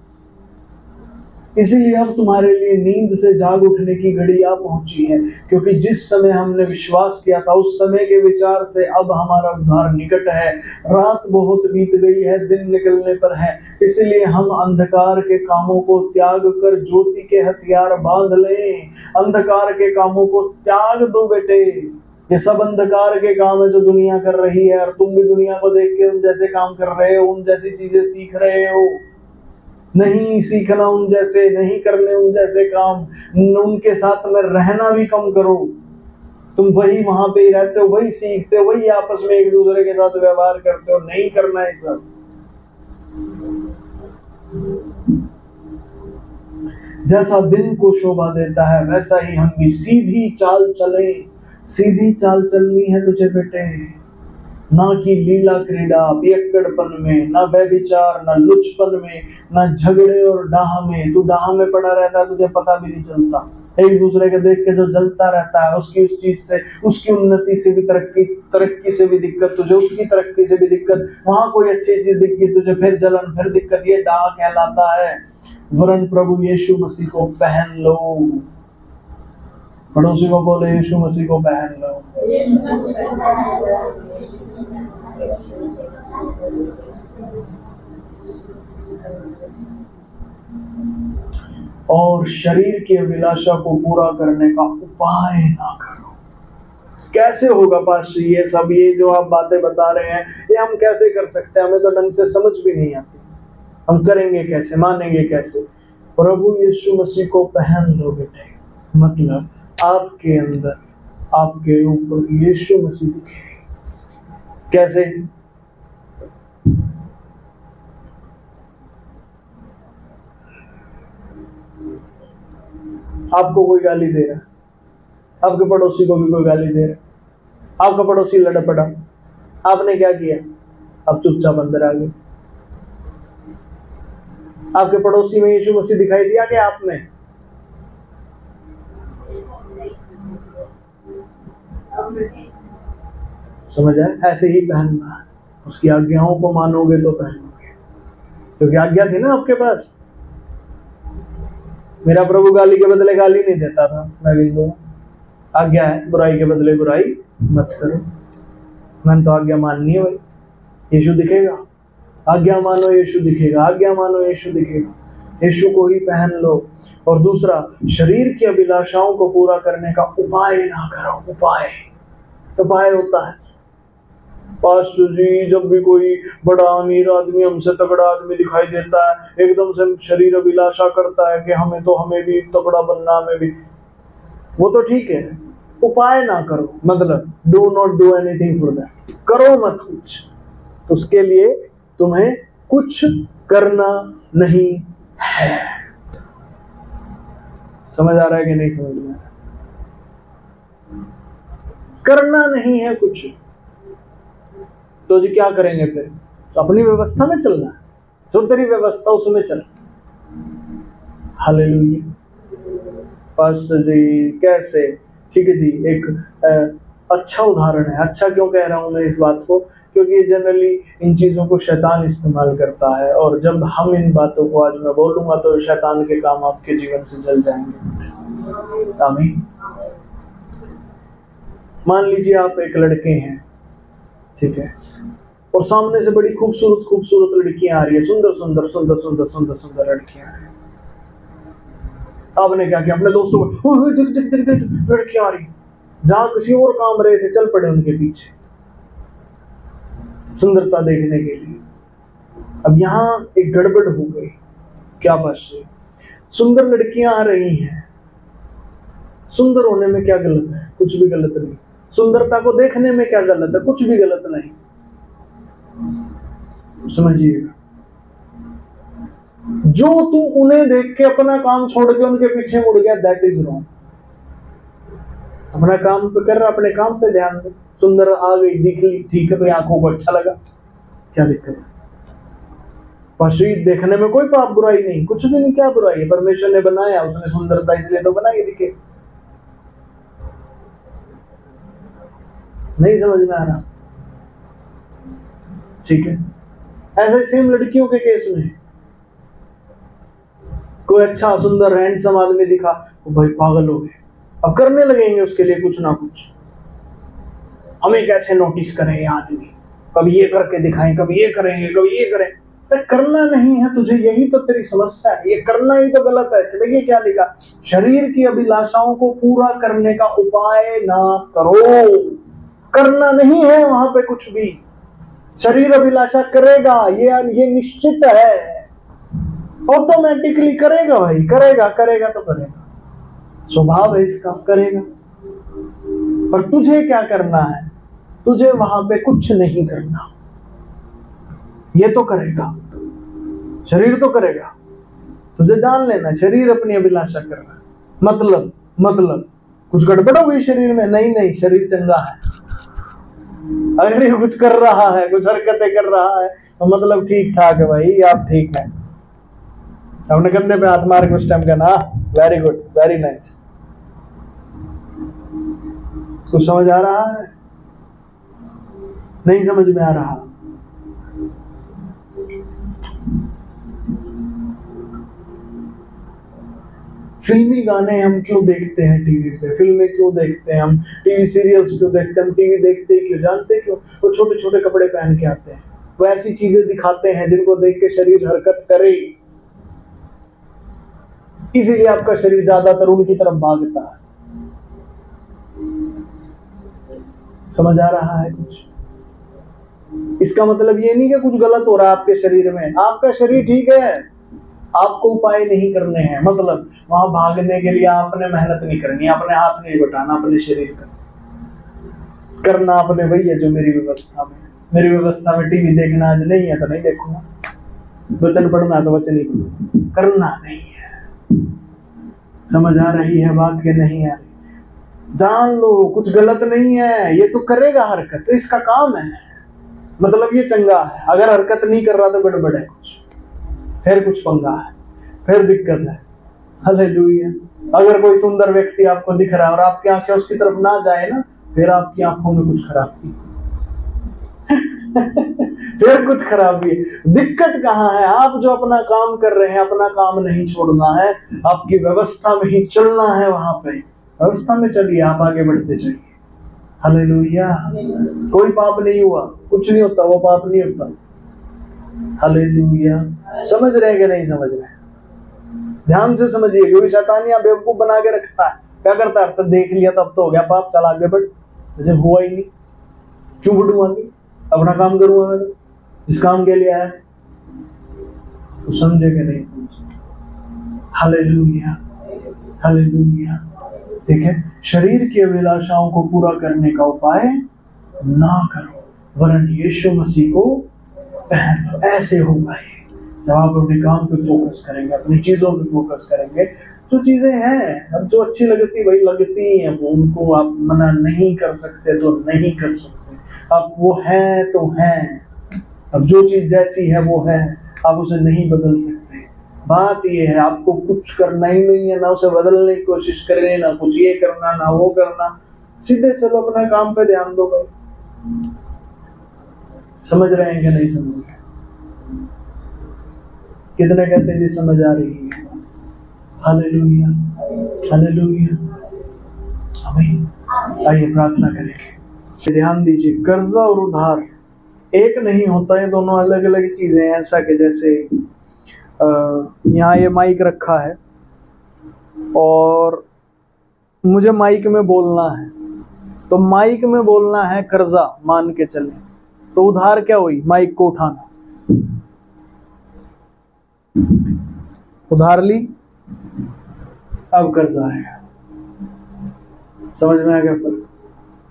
इसीलिए अब तुम्हारे लिए नींद से जाग उठने की घड़ी आ पहुंची है, क्योंकि जिस समय हमने विश्वास किया था उस समय के विचार से अब हमारा उद्धार निकट है। रात बहुत बीत गई है, दिन निकलने पर है। इसलिए हम अंधकार के कामों को त्याग कर ज्योति के हथियार बांध लें। अंधकार के कामों को त्याग दो बेटे। ये सब अंधकार के काम है जो दुनिया कर रही है, और तुम भी दुनिया को देख के उन जैसे काम कर रहे हो, उन जैसी चीजें सीख रहे हो। नहीं सीखना उन जैसे, नहीं करने उन जैसे काम, उनके साथ में रहना भी कम करो। तुम वही वहां पे ही रहते हो, वही सीखते हो, वही आपस में एक दूसरे के साथ व्यवहार करते हो। नहीं करना है सब। जैसा दिन को शोभा देता है वैसा ही हम भी सीधी चाल चले। सीधी चाल चलनी है तुझे बेटे, ना कि लीला क्रीड़ा पियक्कड़पन में, ना व्यभिचार, ना लुचपन में, ना झगड़े और डाह में। तू डाह में पड़ा रहता है, तुझे पता भी नहीं चलता। एक दूसरे के देख के जो जलता रहता है, उसकी उस चीज से, उसकी उन्नति से भी तरक्की से भी दिक्कत, तुझे उसकी तरक्की से भी दिक्कत। वहां कोई अच्छी चीज दिख गई तुझे, फिर जलन, फिर दिक्कत। ये डाह कहलाता है। वरन प्रभु यीशु मसीह को पहन लो। पड़ोसी को बोले, यीशु मसीह को पहन लो। और शरीर की अभिलाषा को पूरा करने का उपाय ना करो। कैसे होगा पास्टर ये सब, ये जो आप बातें बता रहे हैं, ये हम कैसे कर सकते हैं? हमें तो ढंग से समझ भी नहीं आती। हम करेंगे कैसे, मानेंगे कैसे? प्रभु यीशु मसीह को पहन लो बेटे। मतलब आपके अंदर, आपके ऊपर यीशु मसीह दिखे। कैसे? आपको कोई गाली दे रहा है, आपके पड़ोसी को भी कोई गाली दे रहा है, आपका पड़ोसी लड़ पड़ा, आपने क्या किया? आप चुपचाप अंदर आ गए। आपके पड़ोसी में यीशु मसीह दिखाई दिया कि आप में? समझ आए? ऐसे ही पहनना, उसकी आज्ञाओं को मानोगे तो पहनोगे, क्योंकि आज्ञा थी ना आपके पास। मेरा प्रभु गाली के बदले गाली नहीं देता था, मैं भी दूंगा। आज्ञा है, बुराई के बदले बुराई मत करो। मैंने तो आज्ञा माननी है भाई, यीशु दिखेगा। आज्ञा मानो, यीशु दिखेगा। आज्ञा मानो, यीशु दिखेगा। यीशु को ही पहन लो। और दूसरा, शरीर की अभिलाषाओं को पूरा करने का उपाय ना करो। उपाय होता है पास्टर जी, जब भी कोई बड़ा अमीर आदमी, हमसे तगड़ा आदमी दिखाई देता है, एकदम से शरीर अभिलाषा करता है कि हमें भी तगड़ा बनना, हमें भी। वो तो ठीक है, उपाय ना करो। मतलब do not do anything for that. करो मत कुछ, उसके लिए तुम्हें कुछ करना नहीं है। समझ आ रहा है कि नहीं समझ में आ रहा? करना नहीं है कुछ, तो जी क्या करेंगे फिर? तो अपनी व्यवस्था में चलना है, जो तेरी व्यवस्था उसमें चल। हालेलुया। पास्टर जी कैसे? ठीक है जी, एक अच्छा उदाहरण है। अच्छा क्यों कह रहा हूं मैं इस बात को? क्योंकि जनरली इन चीजों को शैतान इस्तेमाल करता है, और जब हम इन बातों को आज मैं बोलूंगा तो शैतान के काम आपके जीवन से जल जाएंगे। आमीन। मान लीजिए आप एक लड़के हैं, ठीक है, और सामने से बड़ी खूबसूरत खूबसूरत लड़कियां आ रही है, सुंदर सुंदर सुंदर सुंदर सुंदर सुंदर लड़कियां आ रही है। आपने क्या किया? अपने दोस्तों को देख देख देख देख लड़कियां आ रही, जहां किसी और काम रहे थे चल पड़े उनके पीछे सुंदरता देखने के लिए। अब यहाँ एक गड़बड़ हो गई। क्या बात है? सुंदर लड़कियां आ रही हैं, सुंदर होने में क्या गलत है? कुछ भी गलत नहीं। सुंदरता को देखने में क्या गलत है? कुछ भी गलत नहीं। समझिएगा, जो तू उन्हें देख के अपना काम छोड़ के उनके पीछे मुड़ गया, दैट इज रॉन्ग। अपना काम पे कर रहा, अपने काम पे ध्यान दे। सुंदर आ गई, दिख ली, ठीक है भाई, आंखों को अच्छा लगा, क्या दिक्कत है? पशु देखने में कोई पाप बुराई नहीं, कुछ भी नहीं। क्या बुराई है? परमेश्वर ने बनाया, उसने सुंदरता इसलिए तो बनाई दिखे। नहीं समझ में आ रहा? ठीक है, ऐसे सेम लड़कियों के केस में कोई अच्छा सुंदर हैंडसम आदमी दिखा, वो भाई पागल हो गए, अब करने लगेंगे उसके लिए कुछ ना कुछ। हमें कैसे नोटिस करें ये आदमी, कभी ये करके दिखाएं, कभी ये करेंगे, कभी ये करें। अरे करना नहीं है तुझे, यही तो तेरी समस्या है, ये करना ही तो गलत है। देखिए क्या लिखा, शरीर की अभिलाषाओं को पूरा करने का उपाय ना करो। करना नहीं है वहां पे कुछ भी। शरीर अभिलाषा करेगा, ये निश्चित है, ऑटोमेटिकली करेगा भाई, करेगा करेगा तो करेगा, स्वभाव है इसका, करेगा। पर तुझे क्या करना है? तुझे वहां पे कुछ नहीं करना। ये तो करेगा, शरीर तो करेगा, तुझे जान लेना शरीर अपनी अभिलाषा कर रहा है। मतलब कुछ गड़बड़ हो गई शरीर में? नहीं, शरीर चंगा है। अगर ये कुछ कर रहा है, कुछ हरकतें कर रहा है, तो मतलब ठीक ठाक है भाई, आप ठीक है। अपने कंधे पे हाथ मार के उस टाइम कहना, वेरी गुड, वेरी नाइस। कुछ समझ आ रहा है? नहीं समझ में आ रहा? फिल्मी गाने हम क्यों देखते हैं टीवी पे? फिल्में क्यों देखते हैं हम? टीवी सीरियल्स क्यों देखते हैं हम? टीवी देखते क्यों? जानते क्यों? वो छोटे छोटे कपड़े पहन के आते हैं, वो ऐसी चीजें दिखाते हैं जिनको देख के शरीर हरकत करे, इसीलिए आपका शरीर ज्यादातर उनकी तरफ भागता है। समझ आ रहा है कुछ? इसका मतलब ये नहीं कि कुछ गलत हो रहा है आपके शरीर में। आपका शरीर ठीक है, आपको उपाय नहीं करने हैं। मतलब वहां भागने के लिए आपने मेहनत नहीं करनी, अपने हाथ नहीं बटाना, अपने शरीर का करना अपने वही है जो मेरी व्यवस्था में। मेरी व्यवस्था में टीवी देखना आज नहीं है तो नहीं देखूंगा, वचन पढ़ना तो वचन ही पढ़ूंगा, करना नहीं है। समझ आ रही है बात के नहीं आ रही? जान लो कुछ गलत नहीं है, ये तो करेगा हरकत, तो इसका काम है, मतलब ये चंगा है। अगर हरकत नहीं कर रहा तो गड़बड़ है कुछ, फिर कुछ पंगा है, फिर दिक्कत है। हालेलुया। अगर कोई सुंदर व्यक्ति आपको दिख रहा है और आपकी आंखें उसकी तरफ ना जाए ना, फिर आपकी आंखों में कुछ खराबी फिर कुछ खराबी है। दिक्कत कहाँ है? आप जो अपना काम कर रहे हैं, अपना काम नहीं छोड़ना है, आपकी व्यवस्था में ही चलना है। वहां पे व्यवस्था में चलिए, आप आगे बढ़ते जाइए। हालेलुया। कोई पाप नहीं हुआ, कुछ नहीं होता, वो पाप नहीं होता। हालेलुया। समझ रहे कि नहीं समझ रहे? ध्यान से समझिए, क्योंकि शैतान यहाँ बेवकूफ बना के रखता है। क्या करता है? तो देख लिया तब तो हो गया पाप, चल आगे बढ़, जब हुआ ही नहीं क्यों बढ़ूं आगे? अपना काम करूंगा मैं, जिस काम के लिए आया। तो समझे कि नहीं? Hallelujah, hallelujah. ठीक है, शरीर की अभिलाषाओं को पूरा करने का उपाय ना करो, वरन यीशु मसीह को पहन लो। ऐसे होगा ये, जब आप अपने काम पे फोकस करेंगे, अपनी चीजों पे फोकस करेंगे, जो चीजें हैं अब जो अच्छी लगती वही लगती हैं, उनको आप मना नहीं कर सकते तो नहीं कर सकते, अब वो है तो है, अब जो चीज जैसी है वो है, आप उसे नहीं बदल सकते। बात ये है आपको कुछ करना ही नहीं है, ना उसे बदलने की कोशिश करें, ना कुछ ये करना ना वो करना, सीधे चलो अपना काम पे ध्यान दो भाई। समझ रहे हैं कि नहीं समझ रहे? कितने कहते हैं जी समझ आ रही है? हालेलुया, हालेलुया, आमीन। आइए प्रार्थना करेंगे। ध्यान दीजिए, कर्जा और उधार एक नहीं होता है, दोनों अलग अलग चीजें हैं। ऐसा कि जैसे यहाँ ये माइक रखा है और मुझे माइक में बोलना है, तो माइक में बोलना है कर्जा मान के चले, तो उधार क्या हुई? माइक को उठाना, उधार ली, अब कर्जा आएगा। समझ में आ गया फर्क?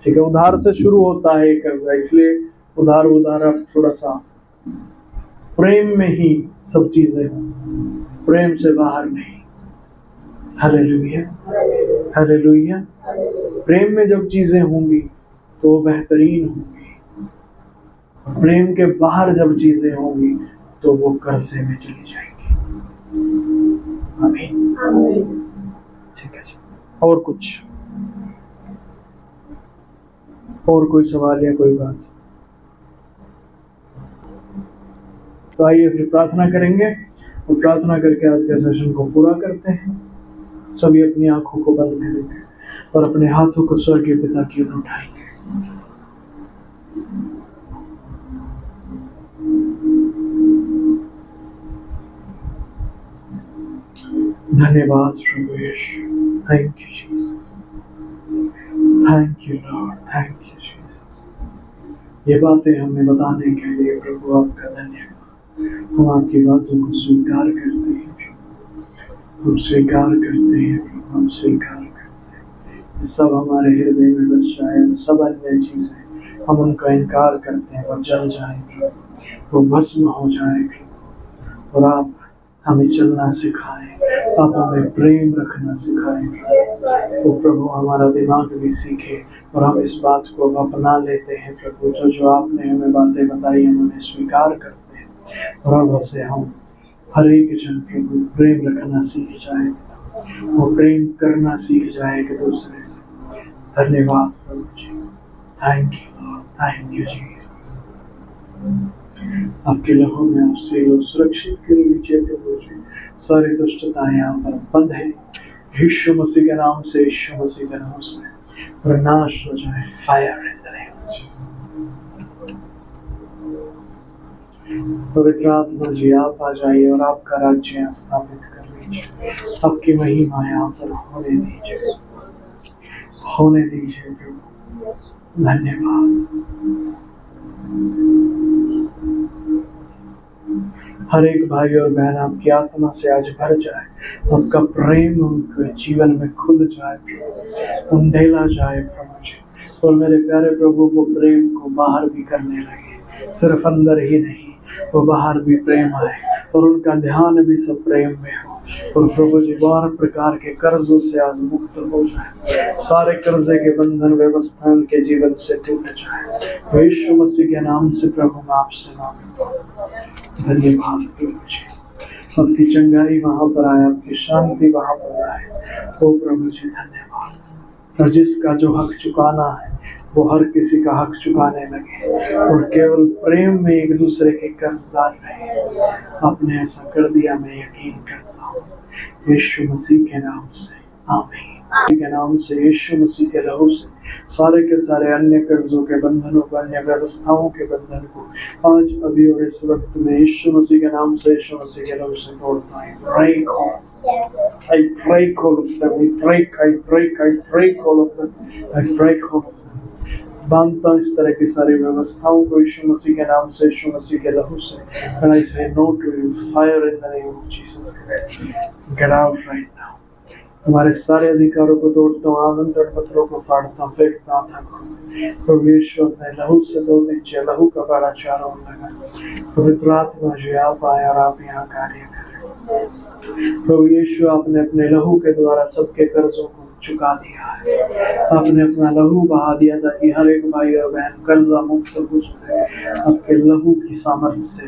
ठीक है, उधार से शुरू होता है कर्जा, इसलिए उधार अब थोड़ा सा प्रेम में ही सब चीजें, प्रेम से बाहर नहीं। Hallelujah, hallelujah. प्रेम में जब चीजें होंगी तो बेहतरीन होंगी, प्रेम के बाहर जब चीजें होंगी तो वो कर्जे में चली जाएंगी। आमीन। ठीक है जी, और कुछ, और कोई सवाल या कोई बात? तो आइए फिर प्रार्थना करेंगे और प्रार्थना करके आज के सेशन को पूरा करते हैं। सभी अपनी आंखों को बंद करेंगे और अपने हाथों को स्वर्गीय पिता की ओर उठाएंगे। धन्यवाद प्रभु Yeshu, thank you Jesus, thank you lord, thank you Jesus. ये बातें हमें बताने के लिए प्रभु आपका धन्यवाद। हम आपकी बातों को स्वीकार करते हैं प्रभु, हम स्वीकार करते हैं प्रभु, हम स्वीकार करते हैं। ये सब हमारे हृदय में बस जाए, सब अन्य चीजें हम उनका इनकार करते हैं, वो जल जाए प्रभु, वो भस्म हो जाए प्रभु, और आप हमें चलना सिखाएं, आप हमें प्रेम रखना सिखाएं प्रभु। तो प्रभु हमारा दिमाग भी सीखे और हम इस बात को अपना लेते हैं प्रभु, जो आपने हमें बातें बताई हम उन्हें स्वीकार करते हैं, और अब से हम हर एक जन प्रभु प्रेम रखना सीख जाए, वो प्रेम करना सीख जाए एक दूसरे से। धन्यवाद प्रभु जी, thank you lord, thank you Jesus. आपके लहू में आपसे लोग सुरक्षित कर लीजिए प्रभु जी। सारी दुष्टता यहाँ पर बंद है, यीशु मसीह के नाम से, यीशु मसीह के नाम से, और नाश हो जाए। Fire in the name of Jesus. पवित्र आत्मा जी आप आ जाइए और आपका राज्य स्थापित कर लीजिए। आपकी महिमा यहाँ पर होने दीजिए, होने दीजिए प्रभु। धन्यवाद। हर एक भाई और बहन आपकी आत्मा से आज भर जाए, आपका प्रेम उनके जीवन में खुल जाए प्रभु, उंडेला जाए प्रभु जी। और मेरे प्यारे प्रभु वो प्रेम को बाहर भी करने लगे, सिर्फ अंदर ही नहीं, वो बाहर भी प्रेम आए और उनका ध्यान भी सब प्रेम में हो। और प्रभु जी हर प्रकार के कर्जों से आज मुक्त हो जाए, सारे कर्जे के बंधन व्यवस्था उनके जीवन से टूट जाए। यीशु मसीह के नाम से प्रभु मैं आपसे मांगता हूं। धन्यवाद प्रभु जी, आपकी चंगाई वहां पर आए, आपकी शांति वहां पर आए। ओ प्रभु जी धन्यवाद। और जिसका जो हक चुकाना है वो हर किसी का हक चुकाने लगे और केवल प्रेम में एक दूसरे के कर्जदार रहे। आपने ऐसा कर दिया, मैं यकीन करता हूँ यीशु मसीह के नाम से, आमीन। के नाम से, यीशु मसीह के लहू से सारे के सारे अन्य कर्जों के बंधनों को, अन्य व्यवस्थाओं के बंधन को आज अभी और इस वक्त में यीशु मसीह के नाम से, यीशु मसीह के लहू से तोड़ता हूं। Break I break all of them. I break all of them. I break all of them. बांधता हूं इस तरह की सारी व्यवस्थाओं को यीशु मसीह के नाम से, यीशु मसीह के लहू से। And I say no to you. Fire in the name of Jesus Christ. Get out right now. तुम्हारे सारे अधिकारों को तोड़ता हूँ, आमंत्रण पत्रों को फाड़ता हूँ, फेंकता हूँ था। प्रभु यीशु अपने लहू से धो दीजिए, लहू का बड़ा चारों ओर लगा। पवित्र आत्मा जी आप आए और आप यहाँ कार्य करें। प्रभु यीशु आपने अपने लहू के द्वारा सबके कर्जों को चुका दिया है। आपने अपना लहू बहा दिया ताकि हर एक भाई और बहन कर्जा मुक्त हो जाए। आपके लहू की सामर्थ्य से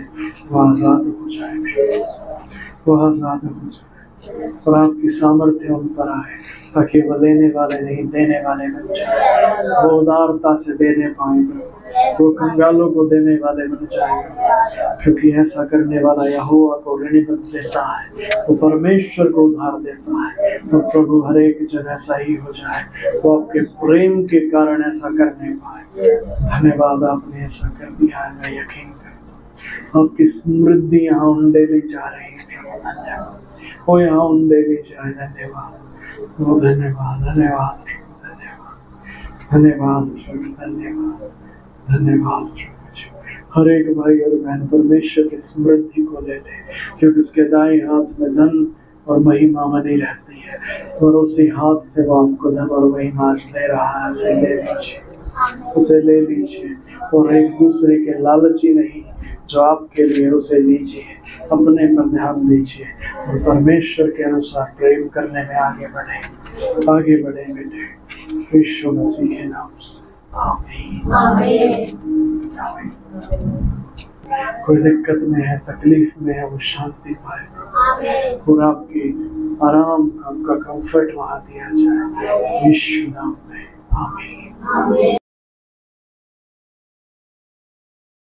वो आजाद हो जाए, वो आजाद हो जाए और आपकी सामर्थ्य उन पर आए ताकि वो लेने वाले नहीं देने वाले बन जाए। वो उदारता से देने पाएंगे, वो कंगालों को देने वाले बन जाएंगे, क्योंकि ऐसा करने वाला यहोवा को ऋण देता है, वो परमेश्वर को उधार देता है। और प्रभु हर एक जन ऐसा ही हो जाए, वो आपके प्रेम के कारण ऐसा करने पाए। धन्यवाद, आपने ऐसा कर दिया है। मैं यकीन करता हूँ आपकी समृद्धि यहाँ उंडेली जा रही है। धन्यवाद, वो यहाँ उंडेली जाए। धन्यवाद, वो धन्यवाद, धन्यवाद, धन्यवाद, धन्यवाद, धन्यवाद, धन्यवाद प्रभु जी। हर एक भाई और बहन परमेश्वर की समृद्धि को ले ले, क्योंकि उसके दाएं हाथ में धन और महिमा बनी रहती है और उसी हाथ से वो आपको धन और महिमा दे रहा है। उसे ले लीजिए, उसे ले लीजिए और एक दूसरे के लालची नहीं जो आपके लिए, उसे लीजिए, अपने पर ध्यान दीजिए और परमेश्वर के अनुसार प्रेम करने में आगे बढ़े, आगे बढ़े बेटे, यीशु मसीह के नाम से। आमीन, आमीन। कोई दिक्कत में है, तकलीफ में है, वो शांति पाए और आपकी आराम, आपका कंफर्ट वहां दिया जाए, यीशु नाम में। आमीन।